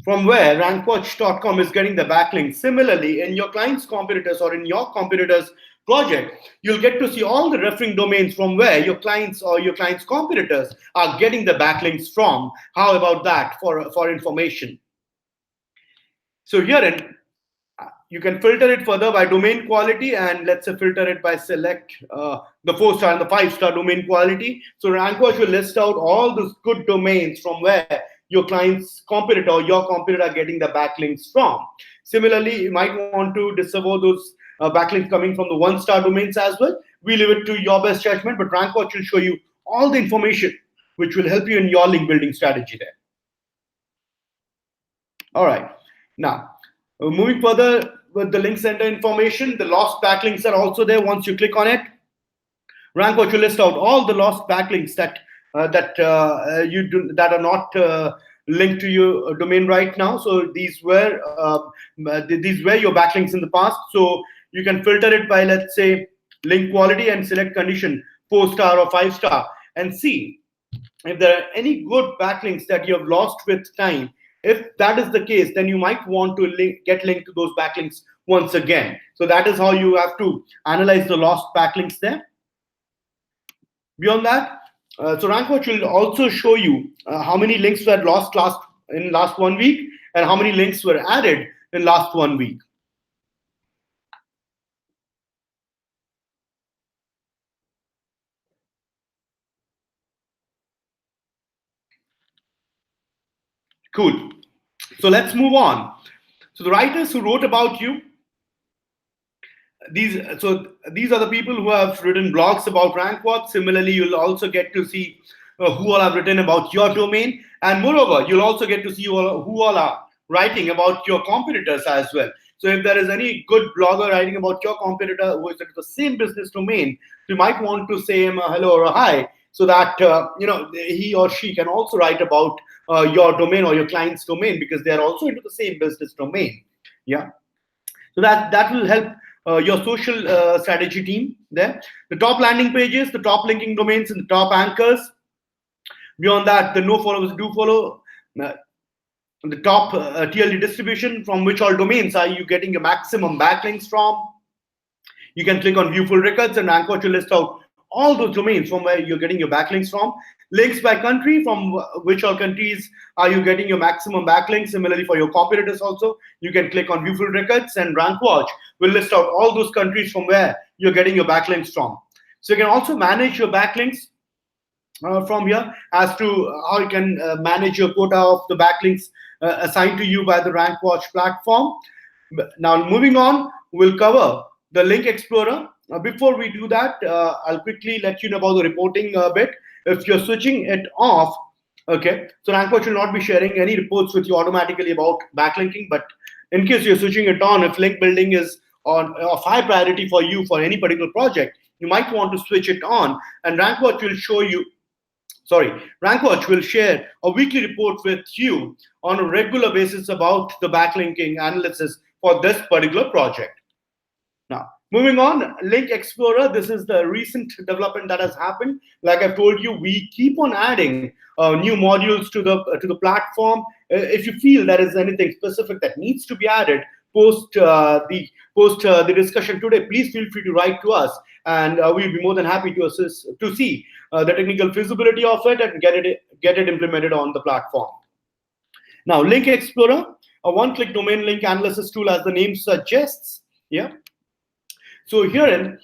from where rankwatch.com is getting the backlink. Similarly, in your client's competitors or in your competitors project, you'll get to see all the referring domains from where your clients or your client's competitors are getting the backlinks from. How about that for information? So herein, you can filter it further by domain quality, and let's say filter it by select the 4-star and the 5-star domain quality. So RankWatch will list out all those good domains from where your client's competitor or your competitor are getting the backlinks from. Similarly, you might want to disavow those backlinks coming from the 1-star domains as well. We leave it to your best judgment, but RankWatch will show you all the information which will help you in your link building strategy there. All right. Now, moving further with the link center information, the lost backlinks are also there. Once you click on it, RankWatch will list out all the lost backlinks that are not linked to your domain right now. So these were your backlinks in the past. So you can filter it by, let's say, link quality and select condition 4-star or 5-star and see if there are any good backlinks that you have lost with time. If that is the case, then you might want to get linked to those backlinks once again. So that is how you have to analyze the lost backlinks there. Beyond that, so RankWatch will also show you how many links were lost in last 1 week and how many links were added in last 1 week. Cool. So let's move on. So the writers who wrote about you, these are the people who have written blogs about RankWatch. Similarly, you'll also get to see who all have written about your domain, and moreover, you'll also get to see who all are writing about your competitors as well. So if there is any good blogger writing about your competitor who is in the same business domain, you might want to say him a hello or a hi, so that he or she can also write about your domain or your client's domain, because they are also into the same business domain. Yeah, so that will help your social strategy team there. The top landing pages, the top linking domains, and the top anchors. Beyond that, the no followers do follow. The top TLD distribution, from which all domains are you getting your maximum backlinks from. You can click on view full records, and RankWatch will list out all those domains from where you're getting your backlinks from. Links by country, from which all countries are you getting your maximum backlinks. Similarly, for your competitors also, you can click on view full records, and RankWatch will list out all those countries from where you're getting your backlinks from. So you can also manage your backlinks from here, as to how you can manage your quota of the backlinks assigned to you by the RankWatch platform. Now, moving on, we'll cover the Link Explorer. Before we do that, I'll quickly let you know about the reporting bit. If you're switching it off, okay, so RankWatch will not be sharing any reports with you automatically about backlinking, but in case you're switching it on, if link building is of high priority for you for any particular project, you might want to switch it on, and RankWatch will share a weekly report with you on a regular basis about the backlinking analysis for this particular project. Now, moving on, Link Explorer, this is the recent development that has happened. Like I've told you, we keep on adding new modules to the platform. If you feel there is anything specific that needs to be added post the discussion today, please feel free to write to us, and we'll be more than happy to assist to see the technical feasibility of it and get it implemented on the platform. Now, Link Explorer, a one-click domain link analysis tool, as the name suggests. Yeah. So here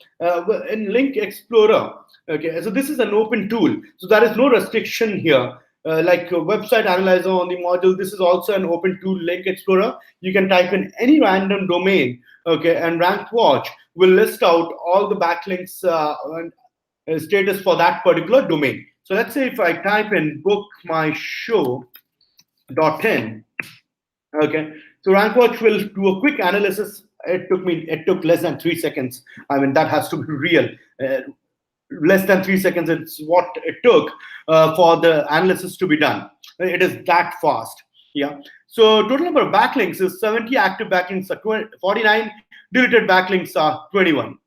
in Link Explorer, okay, so this is an open tool, so there is no restriction here. Like a website analyzer on the module, this is also an open tool, Link Explorer. You can type in any random domain, okay, and RankWatch will list out all the backlinks and status for that particular domain. So let's say if I type in bookmyshow.in, okay, so RankWatch will do a quick analysis. It took less than 3 seconds. I mean, that has to be real. Less than 3 seconds, it's what it took for the analysis to be done. It is that fast. Yeah. So total number of backlinks is 70, active backlinks are 49, deleted backlinks are 21.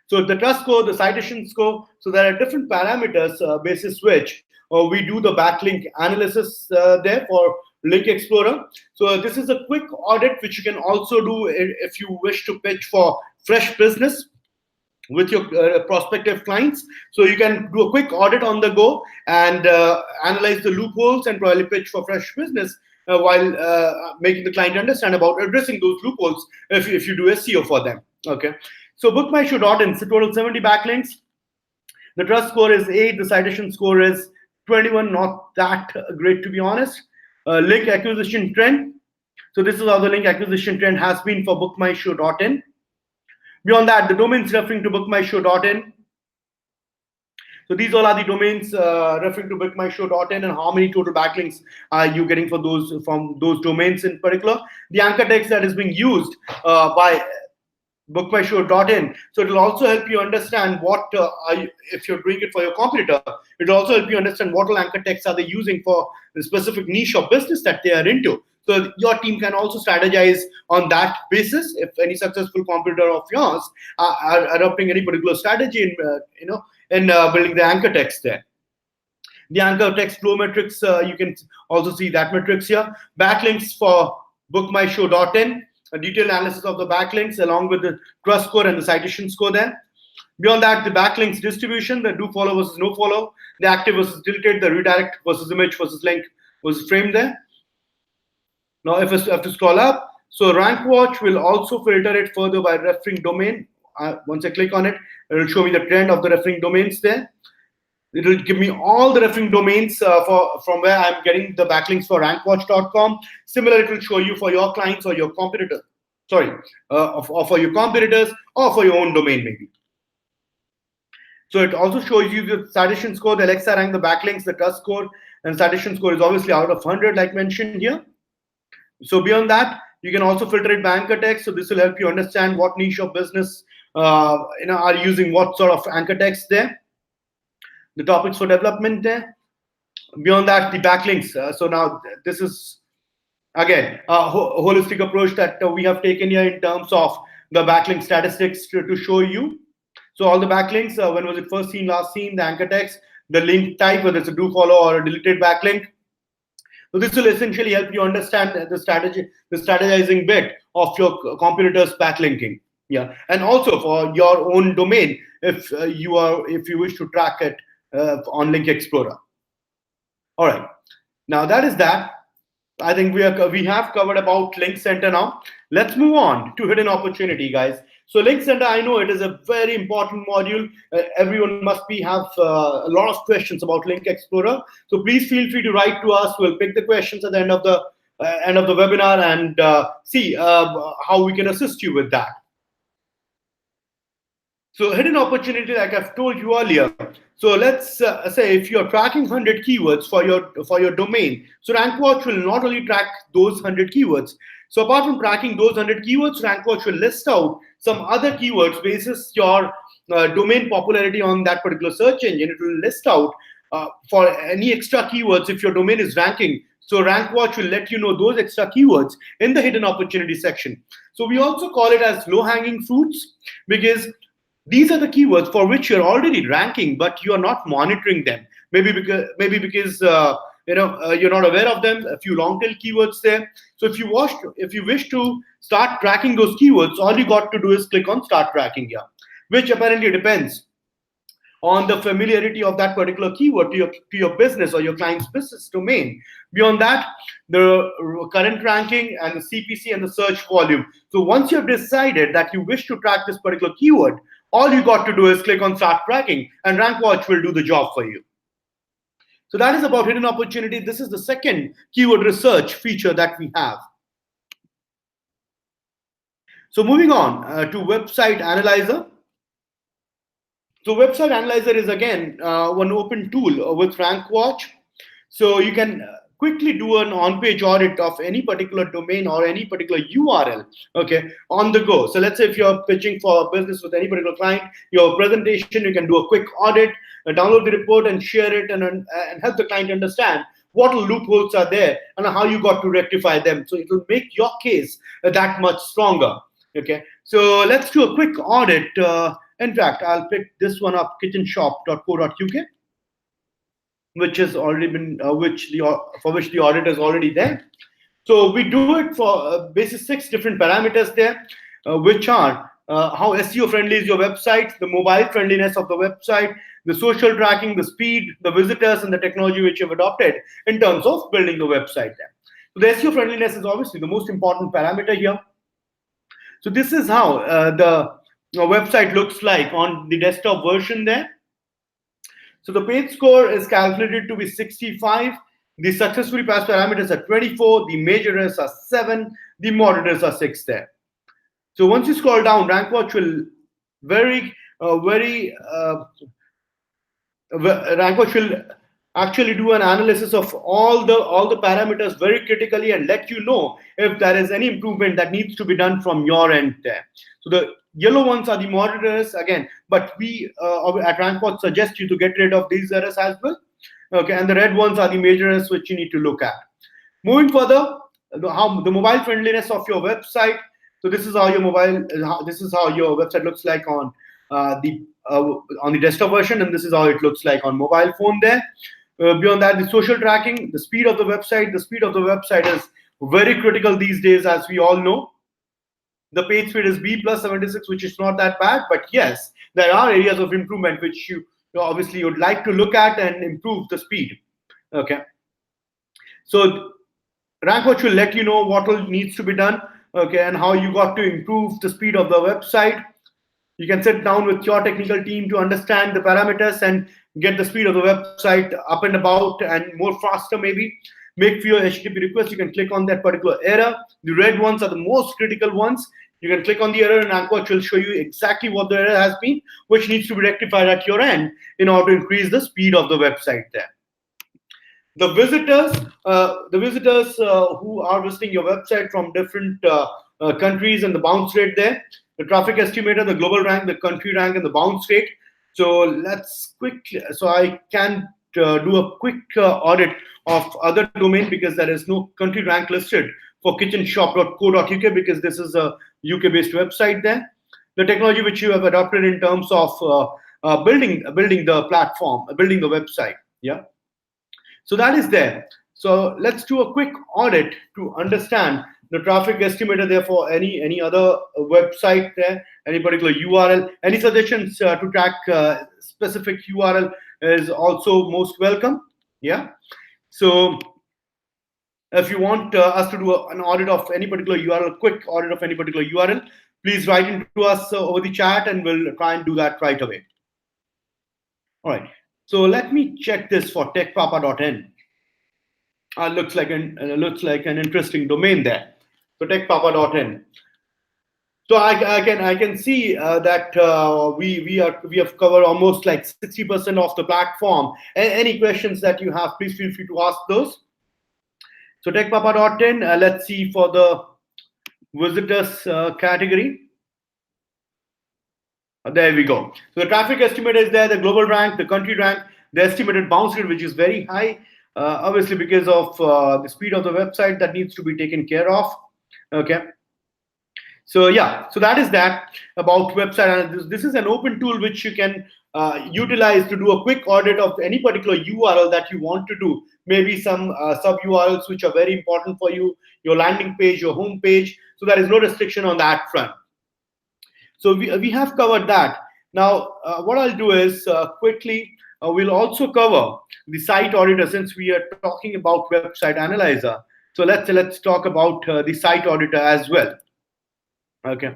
So the trust score, the citation score, so there are different parameters basis which we do the backlink analysis there for Link Explorer. So this is a quick audit which you can also do if you wish to pitch for fresh business with your prospective clients. So you can do a quick audit on the go and analyze the loopholes and probably pitch for fresh business while making the client understand about addressing those loopholes if you do SEO for them. Okay. So bookmyshow.in, so total 70 backlinks. The trust score is 8. The citation score is 21. Not that great, to be honest. Link acquisition trend. So this is how the link acquisition trend has been for bookmyshow.in. Beyond that, the domains referring to bookmyshow.in. So these all are the domains referring to bookmyshow.in, and how many total backlinks are you getting for those from those domains in particular. The anchor text that is being used by bookmyshow.in. So it will also help you understand what if you're doing it for your competitor, it will also help you understand what all anchor texts are they using for the specific niche of business that they are into. So your team can also strategize on that basis. If any successful competitor of yours are adopting any particular strategy in building the anchor text there. The anchor text flow metrics, you can also see that metrics here. Backlinks for bookmyshow.in, a detailed analysis of the backlinks along with the trust score and the citation score there. Beyond that, the backlinks distribution, the do follow versus no follow, the active versus deleted, the redirect versus image versus link versus frame there. Now, if I have to scroll up, so RankWatch will also filter it further by referring domain. Once I click on it, it will show me the trend of the referring domains there. It will give me all the referring domains from where I'm getting the backlinks for rankwatch.com. Similar, it will show you for your clients or your competitors. Or for your competitors or for your own domain maybe. So it also shows you the citation score, the Alexa rank, the backlinks, the trust score, and citation score is obviously out of 100, like mentioned here. So beyond that, you can also filter it by anchor text. So this will help you understand what niche of business are using what sort of anchor text there. The topics for development there. Beyond that, the backlinks. So now this is again a holistic approach that we have taken here in terms of the backlink statistics to show you. So all the backlinks, when was it first seen, last seen, the anchor text, the link type, whether it's a do follow or a deleted backlink. So this will essentially help you understand the strategizing bit of your competitors' backlinking. Yeah, and also for your own domain, if you wish to track it on Link Explorer. All right, now that is that. I think we have covered about Link Center now. Let's move on to hidden opportunity, guys. So Link Center, I know it is a very important module. Everyone must have a lot of questions about Link Explorer. So please feel free to write to us. We'll pick the questions at the end of the webinar and see how we can assist you with that. So hidden opportunity, like I've told you earlier. So let's say if you're tracking 100 keywords for your domain, so RankWatch will not only track those 100 keywords. So apart from tracking those 100 keywords, RankWatch will list out some other keywords basis your domain popularity on that particular search engine. It will list out for any extra keywords if your domain is ranking. So RankWatch will let you know those extra keywords in the hidden opportunity section. So we also call it as low-hanging fruits because these are the keywords for which you're already ranking, but you are not monitoring them. Maybe because you're not aware of them. A few long tail keywords there. So if you wish to start tracking those keywords, all you got to do is click on Start Tracking here, which apparently depends on the familiarity of that particular keyword to your business or your client's business domain. Beyond that, the current ranking and the CPC and the search volume. So once you've decided that you wish to track this particular keyword, all you got to do is click on Start Tracking, and RankWatch will do the job for you. So that is about hidden opportunity. This is the second keyword research feature that we have. So moving on to Website Analyzer. So Website Analyzer is again one open tool with RankWatch. So you can quickly do an on-page audit of any particular domain or any particular URL, okay, on the go. So let's say if you're pitching for a business with any particular client, your presentation, you can do a quick audit, download the report and share it and help the client understand what loopholes are there and how you got to rectify them. So it will make your case that much stronger, okay. So let's do a quick audit. In fact, I'll pick this one up, kitchenshop.co.uk. which has already been, for which the audit is already there. So we do it for basically 6 different parameters there, which are how SEO friendly is your website, the mobile friendliness of the website, the social tracking, the speed, the visitors, and the technology which you've adopted in terms of building the website there. So the SEO friendliness is obviously the most important parameter here. So this is how the website looks like on the desktop version there. So the page score is calculated to be 65. The successfully passed parameters are 24. The major errors are 7. The moderate errors are 6 there. So once you scroll down, RankWatch will RankWatch will actually do an analysis of all the parameters very critically and let you know if there is any improvement that needs to be done from your end there. So the yellow ones are the moderate errors again, but we at RankWatch suggest you to get rid of these errors as well. Okay, and the red ones are the major errors which you need to look at. Moving further, the mobile friendliness of your website. So this is how your website looks like on the desktop version, and this is how it looks like on mobile phone there. Beyond that, the social tracking, the speed of the website. The speed of the website is very critical these days, as we all know. The page speed is B plus 76, which is not that bad, but yes, there are areas of improvement which you obviously would like to look at and improve the speed. Okay, so RankWatch will let you know what all needs to be done, okay, and how you got to improve the speed of the website. You can sit down with your technical team to understand the parameters and get the speed of the website up and about and more faster maybe. Make for your HTTP request, you can click on that particular error. The red ones are the most critical ones. You can click on the error and RankWatch will show you exactly what the error has been, which needs to be rectified at your end in order to increase the speed of the website there. The visitors who are visiting your website from different countries and the bounce rate there, the traffic estimator, the global rank, the country rank, and the bounce rate. So let's quickly. So I can do a quick audit of other domain because there is no country rank listed for kitchenshop.co.uk because this is a UK-based website there. The technology which you have adopted in terms of building the platform, building the website. Yeah. So that is there. So let's do a quick audit to understand the traffic estimator there for any other website there, any particular URL. Any suggestions to track specific URL is also most welcome. Yeah. So if you want us to do an audit of any particular URL, quick audit of any particular URL, please write into us over the chat and we'll try and do that right away. All right. So let me check this for techpapa.in. Looks like an interesting domain there. So techpapa.in. So I can see that we have covered almost like 60% of the platform. Any questions that you have, please feel free to ask those. So techpapa.in. Let's see for the visitors category. There we go. So the traffic estimator is there, the global rank, the country rank, the estimated bounce rate, which is very high, obviously because of the speed of the website that needs to be taken care of. Okay. So yeah, so that is that about website analysis. This is an open tool which you can utilize to do a quick audit of any particular URL that you want to do. Maybe some sub URLs which are very important for you, your landing page, your home page. So there is no restriction on that front. So we have covered that. Now, what I'll do is quickly, we'll also cover the site auditor since we are talking about website analyzer. So let's talk about the site auditor as well. Okay.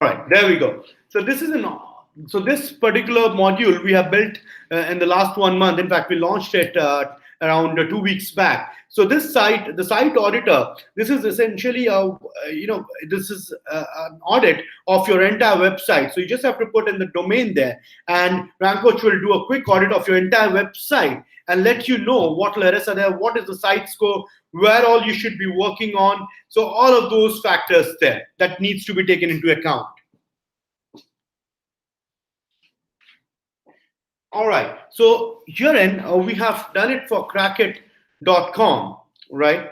All right, there we go. So this particular module we have built in the last 1 month. In fact, we launched it around 2 weeks back. So the site auditor, this is essentially this is an audit of your entire website. So you just have to put in the domain there, and RankWatch will do a quick audit of your entire website and let you know what errors are there, what is the site score, where all you should be working on. So all of those factors there that needs to be taken into account. All right, so herein we have done it for crackit.com, right?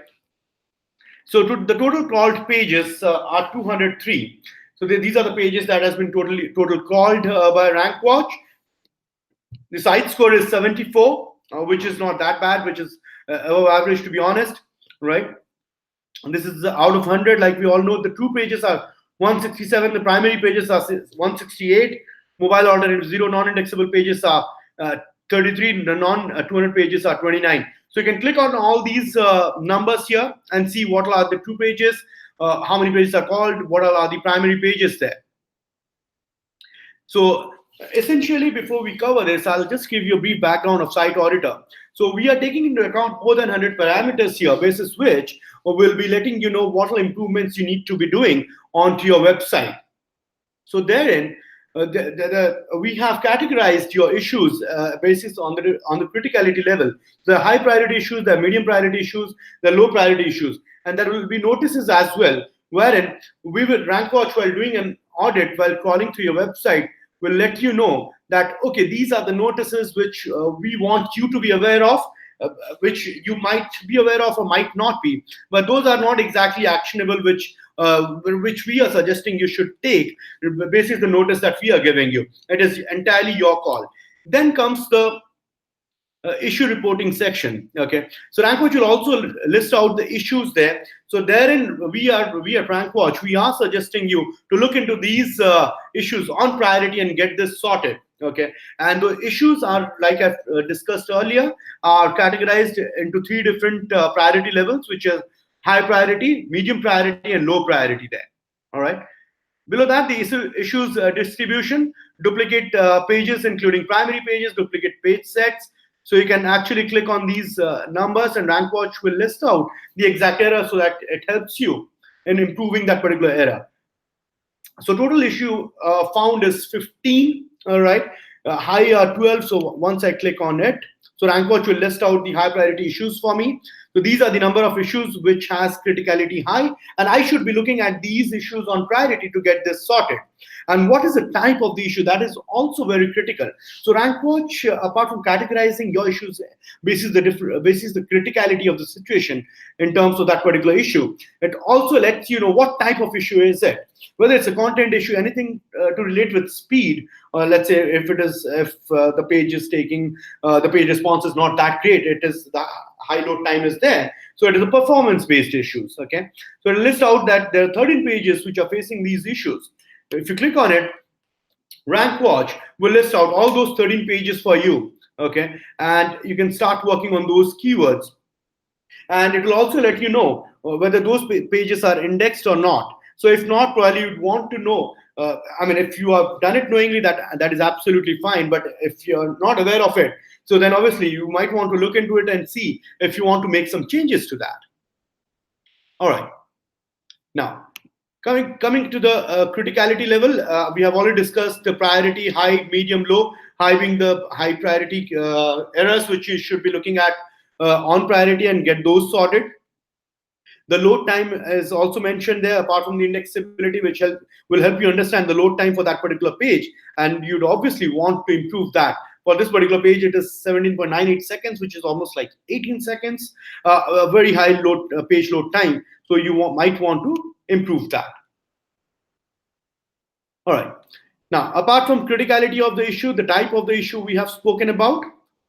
So the total crawled pages are 203. So these are the pages that has been total crawled by RankWatch. The site score is 74, which is not that bad, which is above average to be honest, right? And this is out of 100. Like we all know, the true pages are 167. The primary pages are 168. Mobile order 0. Non-indexable pages are 33. The non-200 pages are 29. So you can click on all these numbers here and see what are the true pages, how many pages are called, what are the primary pages there. So Essentially, before we cover this, I'll just give you a brief background of Site Auditor. So we are taking into account more than 100 parameters here, basis which we'll be letting you know what all improvements you need to be doing onto your website. So therein, we have categorized your issues basis on the criticality level. The high priority issues, the medium priority issues, the low priority issues, and there will be notices as well, wherein we will RankWatch while doing an audit while crawling through your website will let you know that okay, these are the notices which we want you to be aware of. Which you might be aware of or might not be, but those are not exactly actionable, which we are suggesting you should take based on the notice that we are giving you. It is entirely your call. Then comes the issue reporting section. Okay, so RankWatch will also list out the issues there. So therein, we at RankWatch, we are suggesting you to look into these issues on priority and get this sorted. Okay, and the issues are, like I've discussed earlier, are categorized into three different priority levels, which are high priority, medium priority, and low priority there. All right. Below that, the issues distribution, duplicate pages, including primary pages, duplicate page sets. So you can actually click on these numbers, and RankWatch will list out the exact error so that it helps you in improving that particular error. So total issue found is 15, all right. High are 12, so once I click on it, so RankWatch will list out the high priority issues for me. So these are the number of issues which has criticality high, and I should be looking at these issues on priority to get this sorted. And what is the type of the issue? That is also very critical. So RankWatch, apart from categorizing your issues basis the criticality of the situation in terms of that particular issue, it also lets you know what type of issue is it. Whether it's a content issue, anything to relate with speed, let's say if the page is taking the page response is not that great, it is the high load time is there, so it is a performance based issues. Okay, so it lists out that there are 13 pages which are facing these issues. If you click on it, RankWatch will list out all those 13 pages for you. Okay, and you can start working on those keywords, and it will also let you know whether those pages are indexed or not. So if not, probably you'd want to know. I mean, if you have done it knowingly, that is absolutely fine. But if you're not aware of it, so then obviously you might want to look into it and see if you want to make some changes to that. All right. Now, coming to the criticality level, we have already discussed the priority, high, medium, low. High being the high priority errors which you should be looking at on priority and get those sorted. The load time is also mentioned there, apart from the indexability, which will help you understand the load time for that particular page. And you'd obviously want to improve that. For this particular page, it is 17.98 seconds, which is almost like 18 seconds, a very high page load time. So you might want to improve that. All right. Now, apart from criticality of the issue, the type of the issue we have spoken about,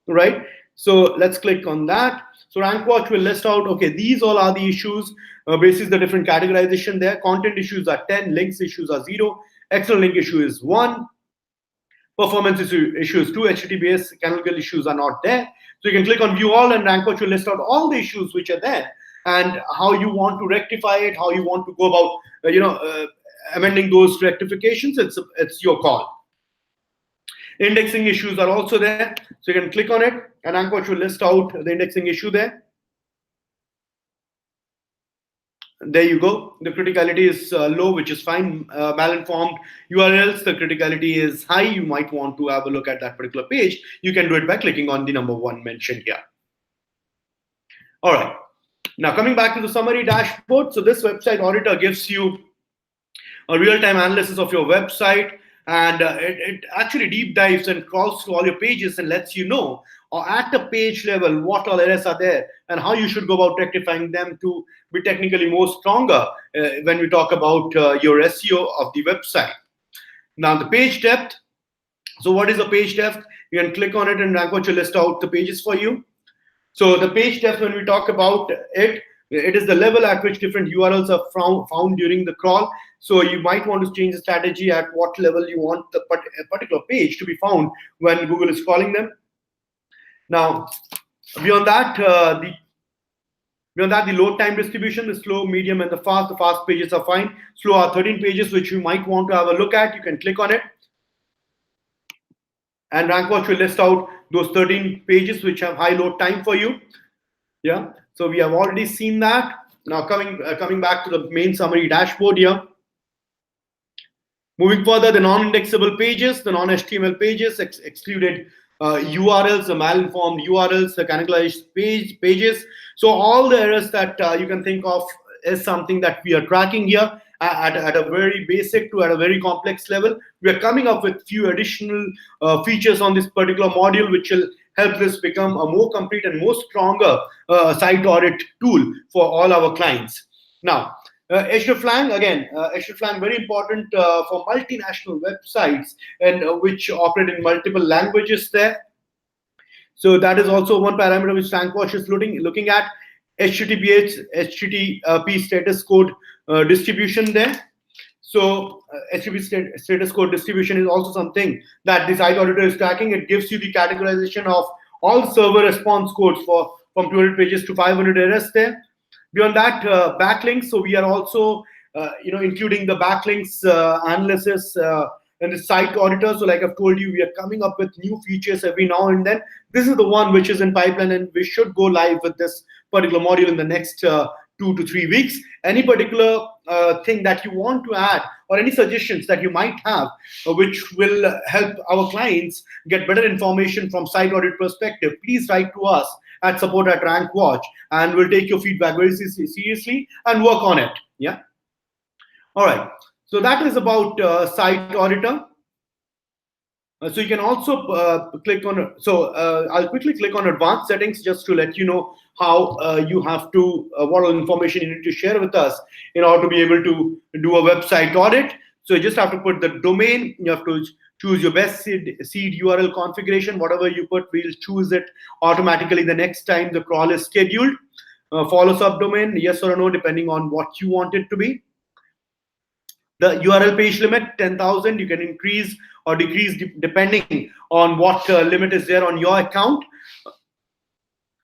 right? So let's click on that. So RankWatch will list out, okay, these all are the issues, basis the different categorization there. Content issues are 10, links issues are 0, external link issue is 1, performance issue is 2, HTTPS canonical issues are not there. So you can click on view all, and RankWatch will list out all the issues which are there and how you want to rectify it, how you want to go about, amending those rectifications. It's your call. Indexing issues are also there, so you can click on it, and RankWatch will list out the indexing issue there. There you go. The criticality is low, which is fine. Malinformed URLs, the criticality is high. You might want to have a look at that particular page. You can do it by clicking on the number 1 mentioned here. All right. Now coming back to the summary dashboard. So this website auditor gives you a real-time analysis of your website, and it actually deep dives and crawls through all your pages and lets you know at the page level what all errors are there and how you should go about rectifying them to be technically more stronger when we talk about your SEO of the website. Now the page depth. So what is the page depth? You can click on it, and RankWatch will list out the pages for you. So the page depth, when we talk about it, it is the level at which different URLs are found during the crawl. So you might want to change the strategy at what level you want the particular page to be found when Google is crawling them. Now, beyond that, the load time distribution, the slow, medium, and the fast. The fast pages are fine. Slow are 13 pages, which you might want to have a look at. You can click on it. and RankWatch will list out those 13 pages which have high load time for you. Yeah, so we have already seen that. Now coming back to the main summary dashboard here. Moving further, the non-indexable pages, the non-HTML pages, excluded URLs, the malinformed URLs, the cannibalized pages. So all the errors that you can think of is something that we are tracking here at a very basic to at a very complex level. We are coming up with few additional features on this particular module, which will help this become a more complete and more stronger site audit tool for all our clients. Now, hreflang, again, hreflang very important for multinational websites and which operate in multiple languages there. So that is also one parameter which RankWatch is looking at. HTTP status code distribution there. So HTTP status code distribution is also something that the site auditor is tracking. It gives you the categorization of all server response codes from 200 pages to 500 errors there. Beyond that, backlinks. So we are also including the backlinks analysis and the site auditor. So like I've told you, we are coming up with new features every now and then. This is the one which is in pipeline, and we should go live with this particular module in the next 2 to 3 weeks. Any particular thing that you want to add or any suggestions that you might have which will help our clients get better information from site audit perspective, please write to us at support@RankWatch, and we'll take your feedback very seriously and work on it. Yeah. All right. So that is about site auditor. So you can also click on. So I'll quickly click on advanced settings just to let you know how you have to what all information you need to share with us in order to be able to do a website audit. So you just have to put the domain. You have to choose your best seed URL configuration. Whatever you put, we'll choose it automatically the next time the crawl is scheduled. Follow subdomain, yes or no, depending on what you want it to be. The URL page limit, 10,000. You can increase or decrease depending on what limit is there on your account.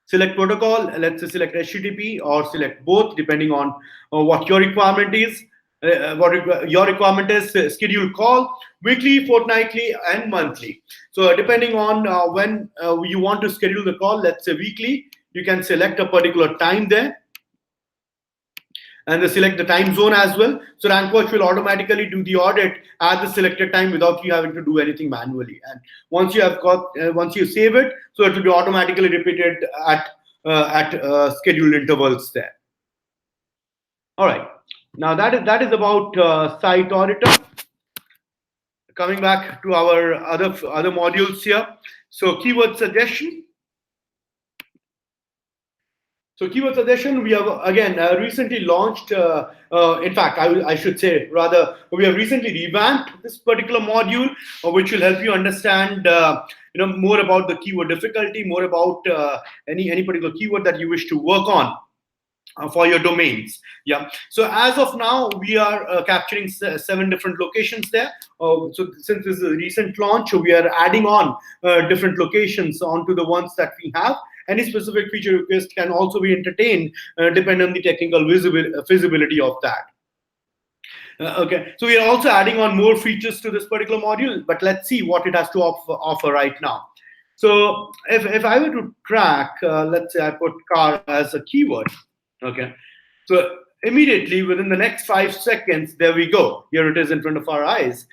Select protocol. Let's say select HTTP or select both, depending on what your requirement is. Your requirement is schedule call, weekly, fortnightly, and monthly. So depending on when you want to schedule the call, let's say weekly, you can select a particular time there. And they select the time zone as well. So RankWatch will automatically do the audit at the selected time without you having to do anything manually. And once you have got, once you save it, so it will be automatically repeated at scheduled intervals there. All right. Now that is about site auditor. Coming back to our other modules here. So keyword suggestion. So keyword suggestion, we have again recently launched. In fact, I should say rather, we have recently revamped this particular module, which will help you understand, more about the keyword difficulty, more about any particular keyword that you wish to work on for your domains. Yeah. So as of now, we are capturing 7 different locations there. So since this is a recent launch, we are adding on different locations onto the ones that we have. Any specific feature request can also be entertained depending on the technical feasibility of that. Okay, so we are also adding on more features to this particular module, but let's see what it has to offer right now. So if I were to track, let's say I put car as a keyword, okay, so immediately within the next 5 seconds, there we go. Here it is in front of our eyes.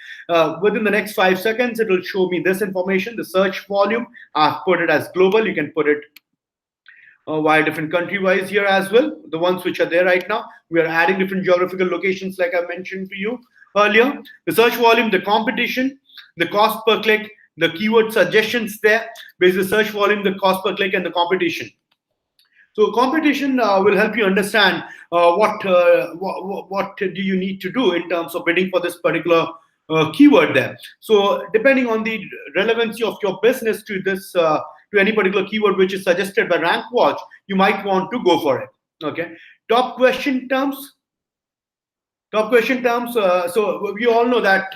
Within the next 5 seconds, it will show me this information, the search volume. I've put it as global. You can put it via different country-wise here as well. The ones which are there right now, we are adding different geographical locations like I mentioned to you earlier. The search volume, the competition, the cost per click, the keyword suggestions there, based on the search volume, the cost per click, and the competition. So competition will help you understand what do you need to do in terms of bidding for this particular keyword there. So depending on the relevancy of your business to this to any particular keyword which is suggested by RankWatch, you might want to go for it. Okay. Top question terms. So we all know that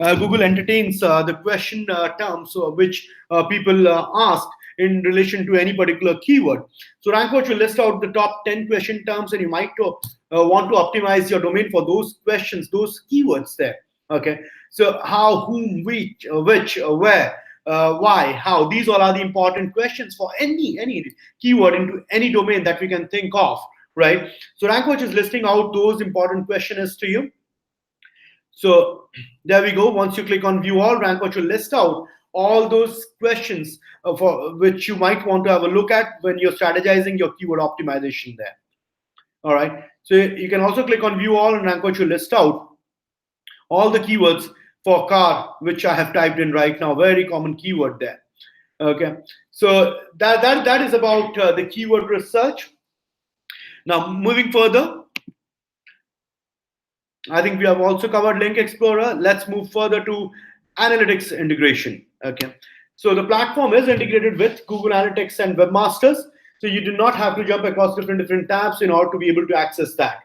Google entertains the question terms which people ask in relation to any particular keyword. So RankWatch will list out the top 10 question terms, and you might want to optimize your domain for those questions, those keywords there. Okay. So how, whom, which, where, why, how. These all are the important questions for any keyword into any domain that we can think of, right? So RankWatch is listing out those important questions to you. So there we go. Once you click on view all, RankWatch will list out all those questions for which you might want to have a look at when you're strategizing your keyword optimization there. All right. So you can also click on view all, and RankWatch will list out all the keywords for car, which I have typed in right now. Very common keyword there. Okay. So that is about the keyword research. Now moving further, I think we have also covered Link Explorer. Let's move further to analytics integration. Okay. So the platform is integrated with Google Analytics and Webmasters. So you do not have to jump across different tabs in order to be able to access that.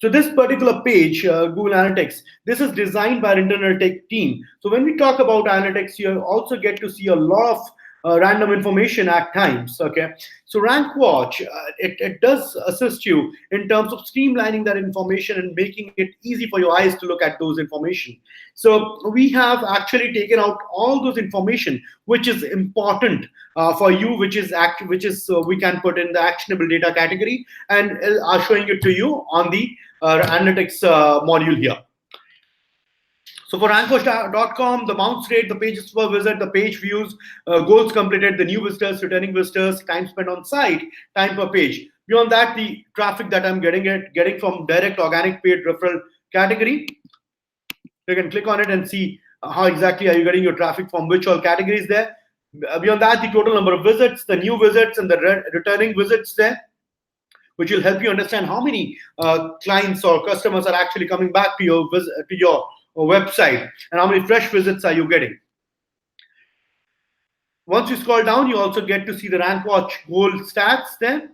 So this particular page, Google Analytics, this is designed by our internal tech team. So when we talk about analytics, you also get to see a lot of random information at times. Okay, so RankWatch, it does assist you in terms of streamlining that information and making it easy for your eyes to look at those information. So we have actually taken out all those information which is important for you, which is we can put in the actionable data category, and are showing it to you on the analytics module here. So for RankWatch.com, the bounce rate, the pages per visit, the page views, goals completed, the new visitors, returning visitors, time spent on site, time per page. Beyond that, the traffic that I'm getting from direct organic paid referral category. You can click on it and see how exactly are you getting your traffic from which all categories there. Beyond that, the total number of visits, the new visits, and the returning visits there, which will help you understand how many clients or customers are actually coming back to your website, and how many fresh visits are you getting. Once you scroll down, you also get to see the RankWatch goal stats there.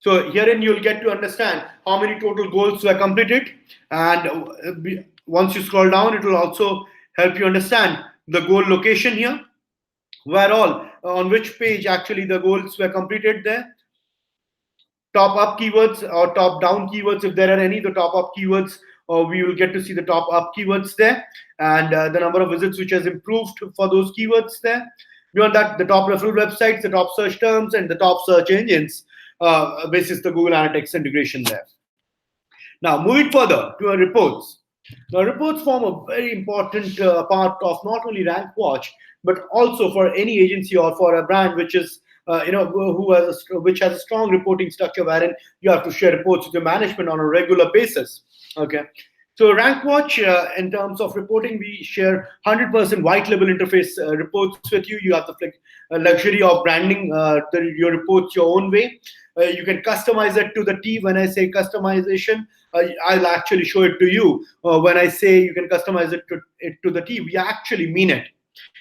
So herein you'll get to understand how many total goals were completed, and once you scroll down, it will also help you understand the goal location here, where all on which page actually the goals were completed there. Top up keywords or top down keywords, if there are any, the top up keywords, or we will get to see the top up keywords there, and the number of visits which has improved for those keywords there. Beyond that, the top referral websites, the top search terms, and the top search engines, basis the Google Analytics integration there. Now, moving further to our reports. Now, reports form a very important part of not only RankWatch, but also for any agency or for a brand which is which has a strong reporting structure wherein you have to share reports with your management on a regular basis. Okay, so RankWatch, in terms of reporting, we share 100% white label interface reports with you. You have the luxury of branding your reports your own way. You can customize it to the T. When I say customization, I'll actually show it to you. When I say you can customize it to the T, we actually mean it.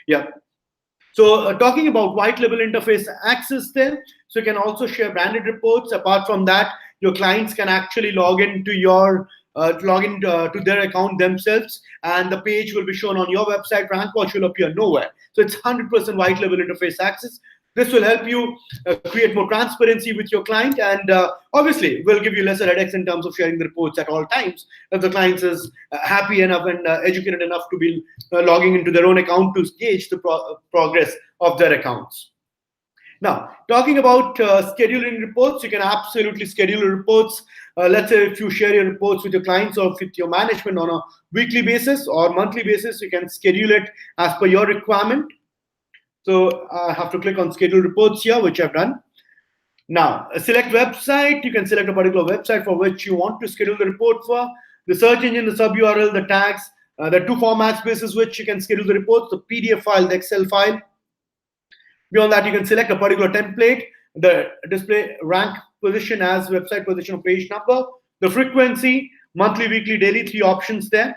Yeah. So talking about white label interface access there, so you can also share branded reports. Apart from that, your clients can actually log into to their account themselves, and the page will be shown on your website. RankWatch will appear nowhere. So it's 100% white label interface access. This will help you create more transparency with your client, and obviously will give you lesser headaches in terms of sharing the reports at all times if the client is happy enough and educated enough to be logging into their own account to gauge the progress of their accounts. Now, talking about scheduling reports, you can absolutely schedule reports. Let's say if you share your reports with your clients or with your management on a weekly basis or monthly basis, you can schedule it as per your requirement. So I have to click on schedule reports here, which I've done. Now, select website. You can select a particular website for which you want to schedule the report for. The search engine, the sub URL, the tags, the two formats basis which you can schedule the reports, the PDF file, the Excel file. Beyond that, you can select a particular template, the display rank position as website position or page number, the frequency, monthly, weekly, daily, 3 options there,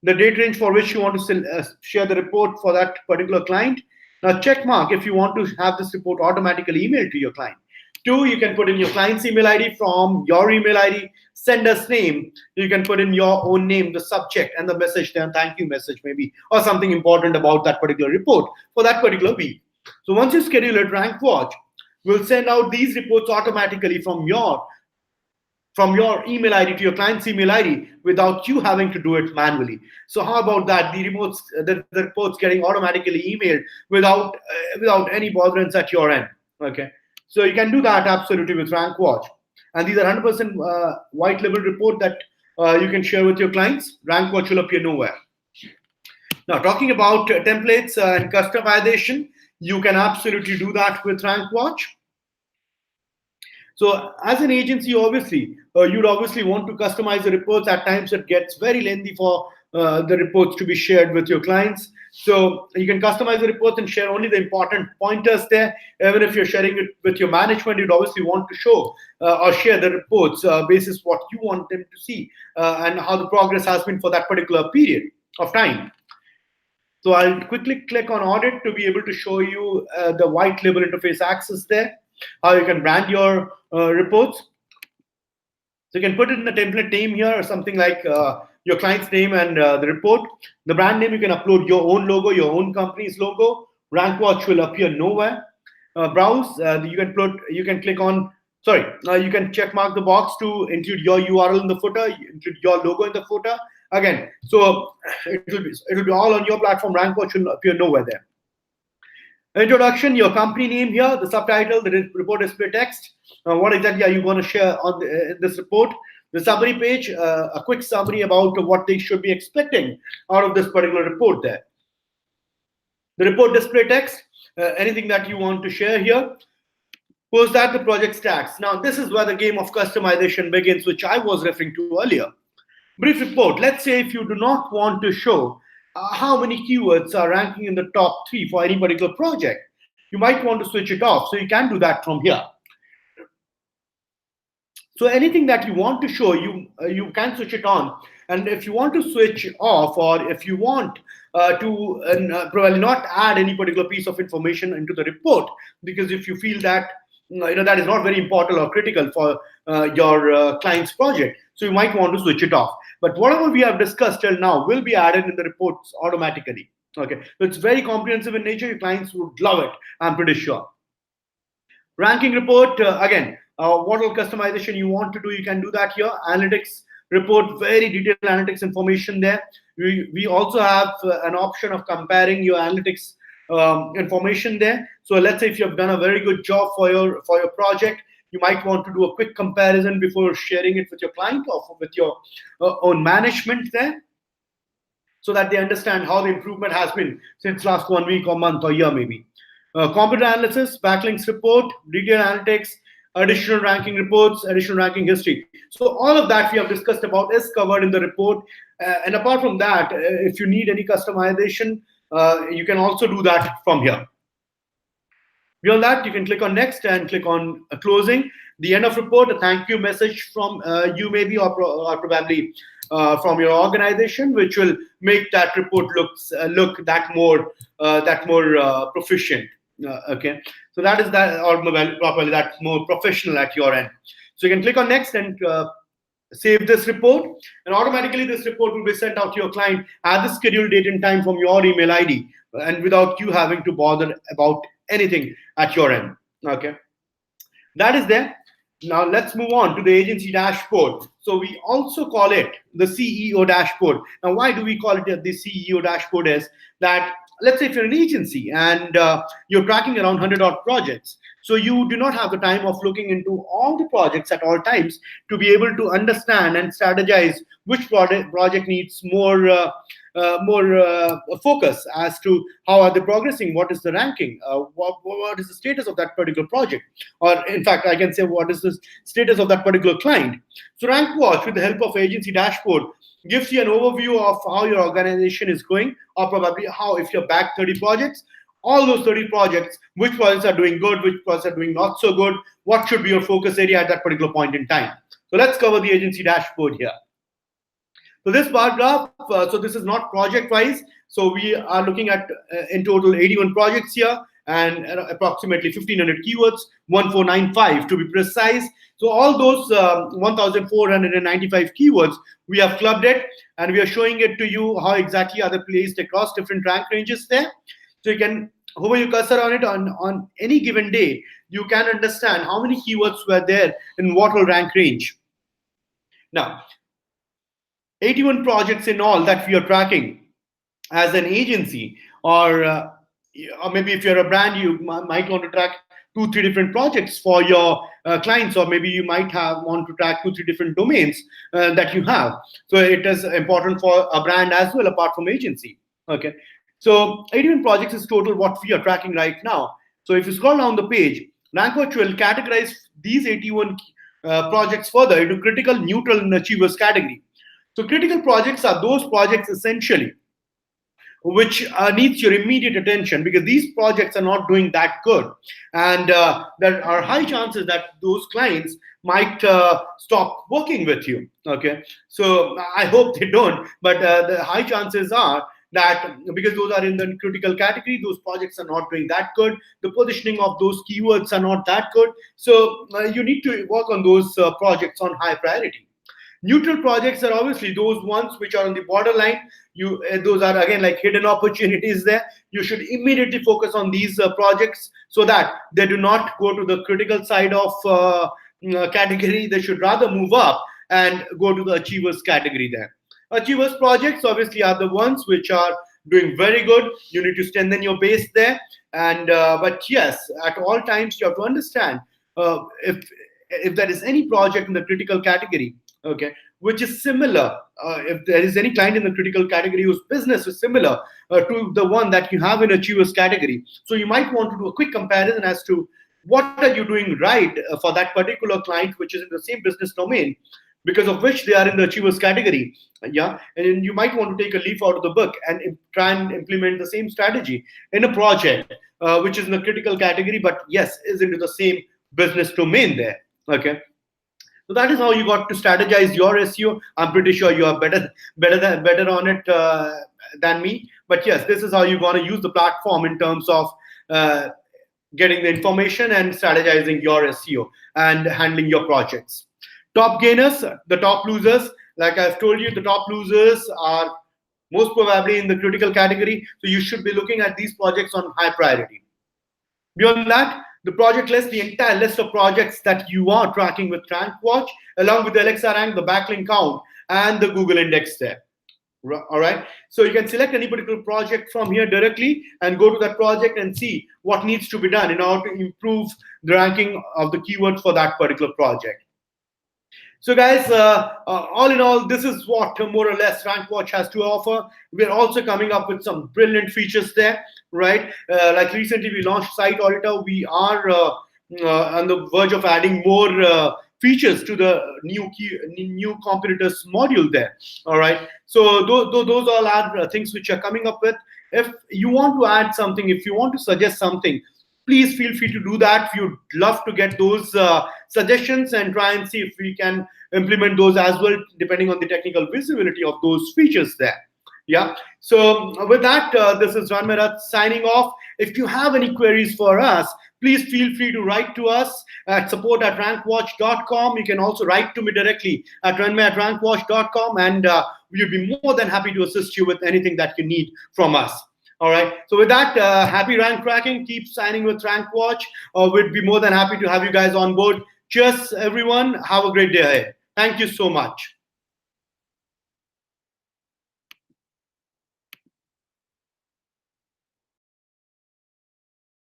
the date range for which you want to share the report for that particular client. Now, check mark if you want to have this report automatically emailed to your client. 2, you can put in your client's email ID from your email ID, sender's name. You can put in your own name, the subject, and the message there, thank you message maybe, or something important about that particular report for that particular week. So once you schedule it, RankWatch will send out these reports automatically from your from your email ID to your client's email ID without you having to do it manually. So how about that? The reports getting automatically emailed without any botherance at your end. Okay, so you can do that absolutely with RankWatch, and these are 100% white label report that you can share with your clients. RankWatch will appear nowhere. Now, talking about templates and customization, you can absolutely do that with RankWatch. So as an agency, obviously, you'd obviously want to customize the reports. At times it gets very lengthy for the reports to be shared with your clients. So you can customize the reports and share only the important pointers there. Even if you're sharing it with your management, you'd obviously want to show or share the reports basis what you want them to see and how the progress has been for that particular period of time. So I'll quickly click on audit to be able to show you the white label interface access there, how you can brand your reports. So you can put it in the template name here or something like your client's name and the report. The brand name, you can upload your own logo, your own company's logo. RankWatch will appear nowhere. Browse, you can click on, you can check mark the box to include your URL in the footer, include your logo in the footer. Again, so it will be all on your platform. RankWatch will appear nowhere there. Introduction, your company name here, the subtitle, the report display text. What exactly are you going to share on this report? The summary page, a quick summary about what they should be expecting out of this particular report there. The report display text, anything that you want to share here. Post that, the project stats. Now, this is where the game of customization begins, which I was referring to earlier. Brief report. Let's say if you do not want to show how many keywords are ranking in the top 3 for any particular project, you might want to switch it off. So you can do that from here. So anything that you want to show, you can switch it on. And if you want to switch off, or if you want to probably not add any particular piece of information into the report, because if you feel that that is not very important or critical for your client's project, so you might want to switch it off. But whatever we have discussed till now will be added in the reports automatically. Okay, so it's very comprehensive in nature. Your clients would love it, I'm pretty sure. Ranking report, again, what all customization you want to do, you can do that here. Analytics report, very detailed analytics information there. We also have an option of comparing your analytics information there. So let's say if you have done a very good job for your project, you might want to do a quick comparison before sharing it with your client or with your own management there, so that they understand how the improvement has been since last 1 week or month or year maybe. Computer analysis, backlinks report, detailed analytics, additional ranking reports, additional ranking history. So all of that we have discussed about is covered in the report. And apart from that, if you need any customization, you can also do that from here. Beyond that, you can click on next and click on closing. The end of report, a thank you message from you maybe, or probably from your organization, which will make that report look that more proficient. Okay, so that is that, or probably that more professional at your end. So you can click on next and save this report, and automatically this report will be sent out to your client at the scheduled date and time from your email ID, and without you having to bother about anything at your end. Okay, that is there. Now let's move on to the agency dashboard. So we also call it the CEO dashboard. Now, why do we call it the CEO dashboard? Is that, let's say if you're an agency and you're tracking around 100 odd projects, so you do not have the time of looking into all the projects at all times to be able to understand and strategize which project needs more focus as to how are they progressing, what is the ranking, what is the status of that particular project, or in fact I can say what is the status of that particular client. So RankWatch, with the help of agency dashboard, gives you an overview of how your organization is going, or probably how, if you're back 30 projects, all those 30 projects, which projects are doing good, which projects are doing not so good, what should be your focus area at that particular point in time. So let's cover the agency dashboard here. So this bar graph, so this is not project wise. So we are looking at in total 81 projects here and approximately 1500 keywords, 1495 to be precise. So all those 1495 keywords, we have clubbed it and we are showing it to you how exactly are they placed across different rank ranges there. So you can hover your cursor on it on any given day, you can understand how many keywords were there in what rank range. Now, 81 projects in all that we are tracking as an agency, or maybe if you're a brand, you might want to track 2 3 different projects for your clients, or maybe you might have want to track 2 3 different domains that you have. So it is important for a brand as well, apart from agency. Okay, so 81 projects is total what we are tracking right now. So if you scroll down the page, RankWatch will categorize these 81 projects further into critical, neutral, and achievers category. So critical projects are those projects essentially which needs your immediate attention, because these projects are not doing that good, and there are high chances that those clients might stop working with you. Okay, so I hope they don't, but the high chances are that, because those are in the critical category, those projects are not doing that good, the positioning of those keywords are not that good, so you need to work on those projects on high priority. Neutral projects are obviously those ones which are on the borderline. Those are again like hidden opportunities there. You should immediately focus on these projects so that they do not go to the critical side of category. They should rather move up and go to the achievers category there. Achievers projects obviously are the ones which are doing very good. You need to strengthen your base there. And but yes, at all times you have to understand if there is any project in the critical category, okay, which is similar, if there is any client in the critical category whose business is similar to the one that you have in achievers category, so you might want to do a quick comparison as to what are you doing right for that particular client which is in the same business domain, because of which they are in the achievers category. Yeah, and you might want to take a leaf out of the book and try and implement the same strategy in a project which is in the critical category, but yes, is into the same business domain there. Okay, so that is how you got to strategize your SEO. I'm pretty sure you are better on it than me. But yes, this is how you're going to use the platform in terms of getting the information and strategizing your SEO and handling your projects. Top gainers, the top losers. Like I've told you, the top losers are most probably in the critical category. So you should be looking at these projects on high priority. Beyond that, the project list, the entire list of projects that you are tracking with RankWatch, along with the Alexa rank, the backlink count, and the Google index there. All right. So you can select any particular project from here directly and go to that project and see what needs to be done in order to improve the ranking of the keywords for that particular project. So guys, all in all, this is what more or less RankWatch has to offer. We're also coming up with some brilliant features there, right? Like recently we launched Site Auditor. We are on the verge of adding more features to the new competitors module there. All right. So those all are things which are coming up with. If you want to add something, if you want to suggest something, please feel free to do that. We would love to get those suggestions and try and see if we can implement those as well, depending on the technical visibility of those features there. Yeah. So with that, this is Ranmerat signing off. If you have any queries for us, please feel free to write to us at support@rankwatch.com. You can also write to me directly at ranme@rankwatch.com, and we'll be more than happy to assist you with anything that you need from us. All right. So with that, happy rank tracking. Keep signing with RankWatch. We'd be more than happy to have you guys on board. Cheers, everyone. Have a great day ahead. Thank you so much.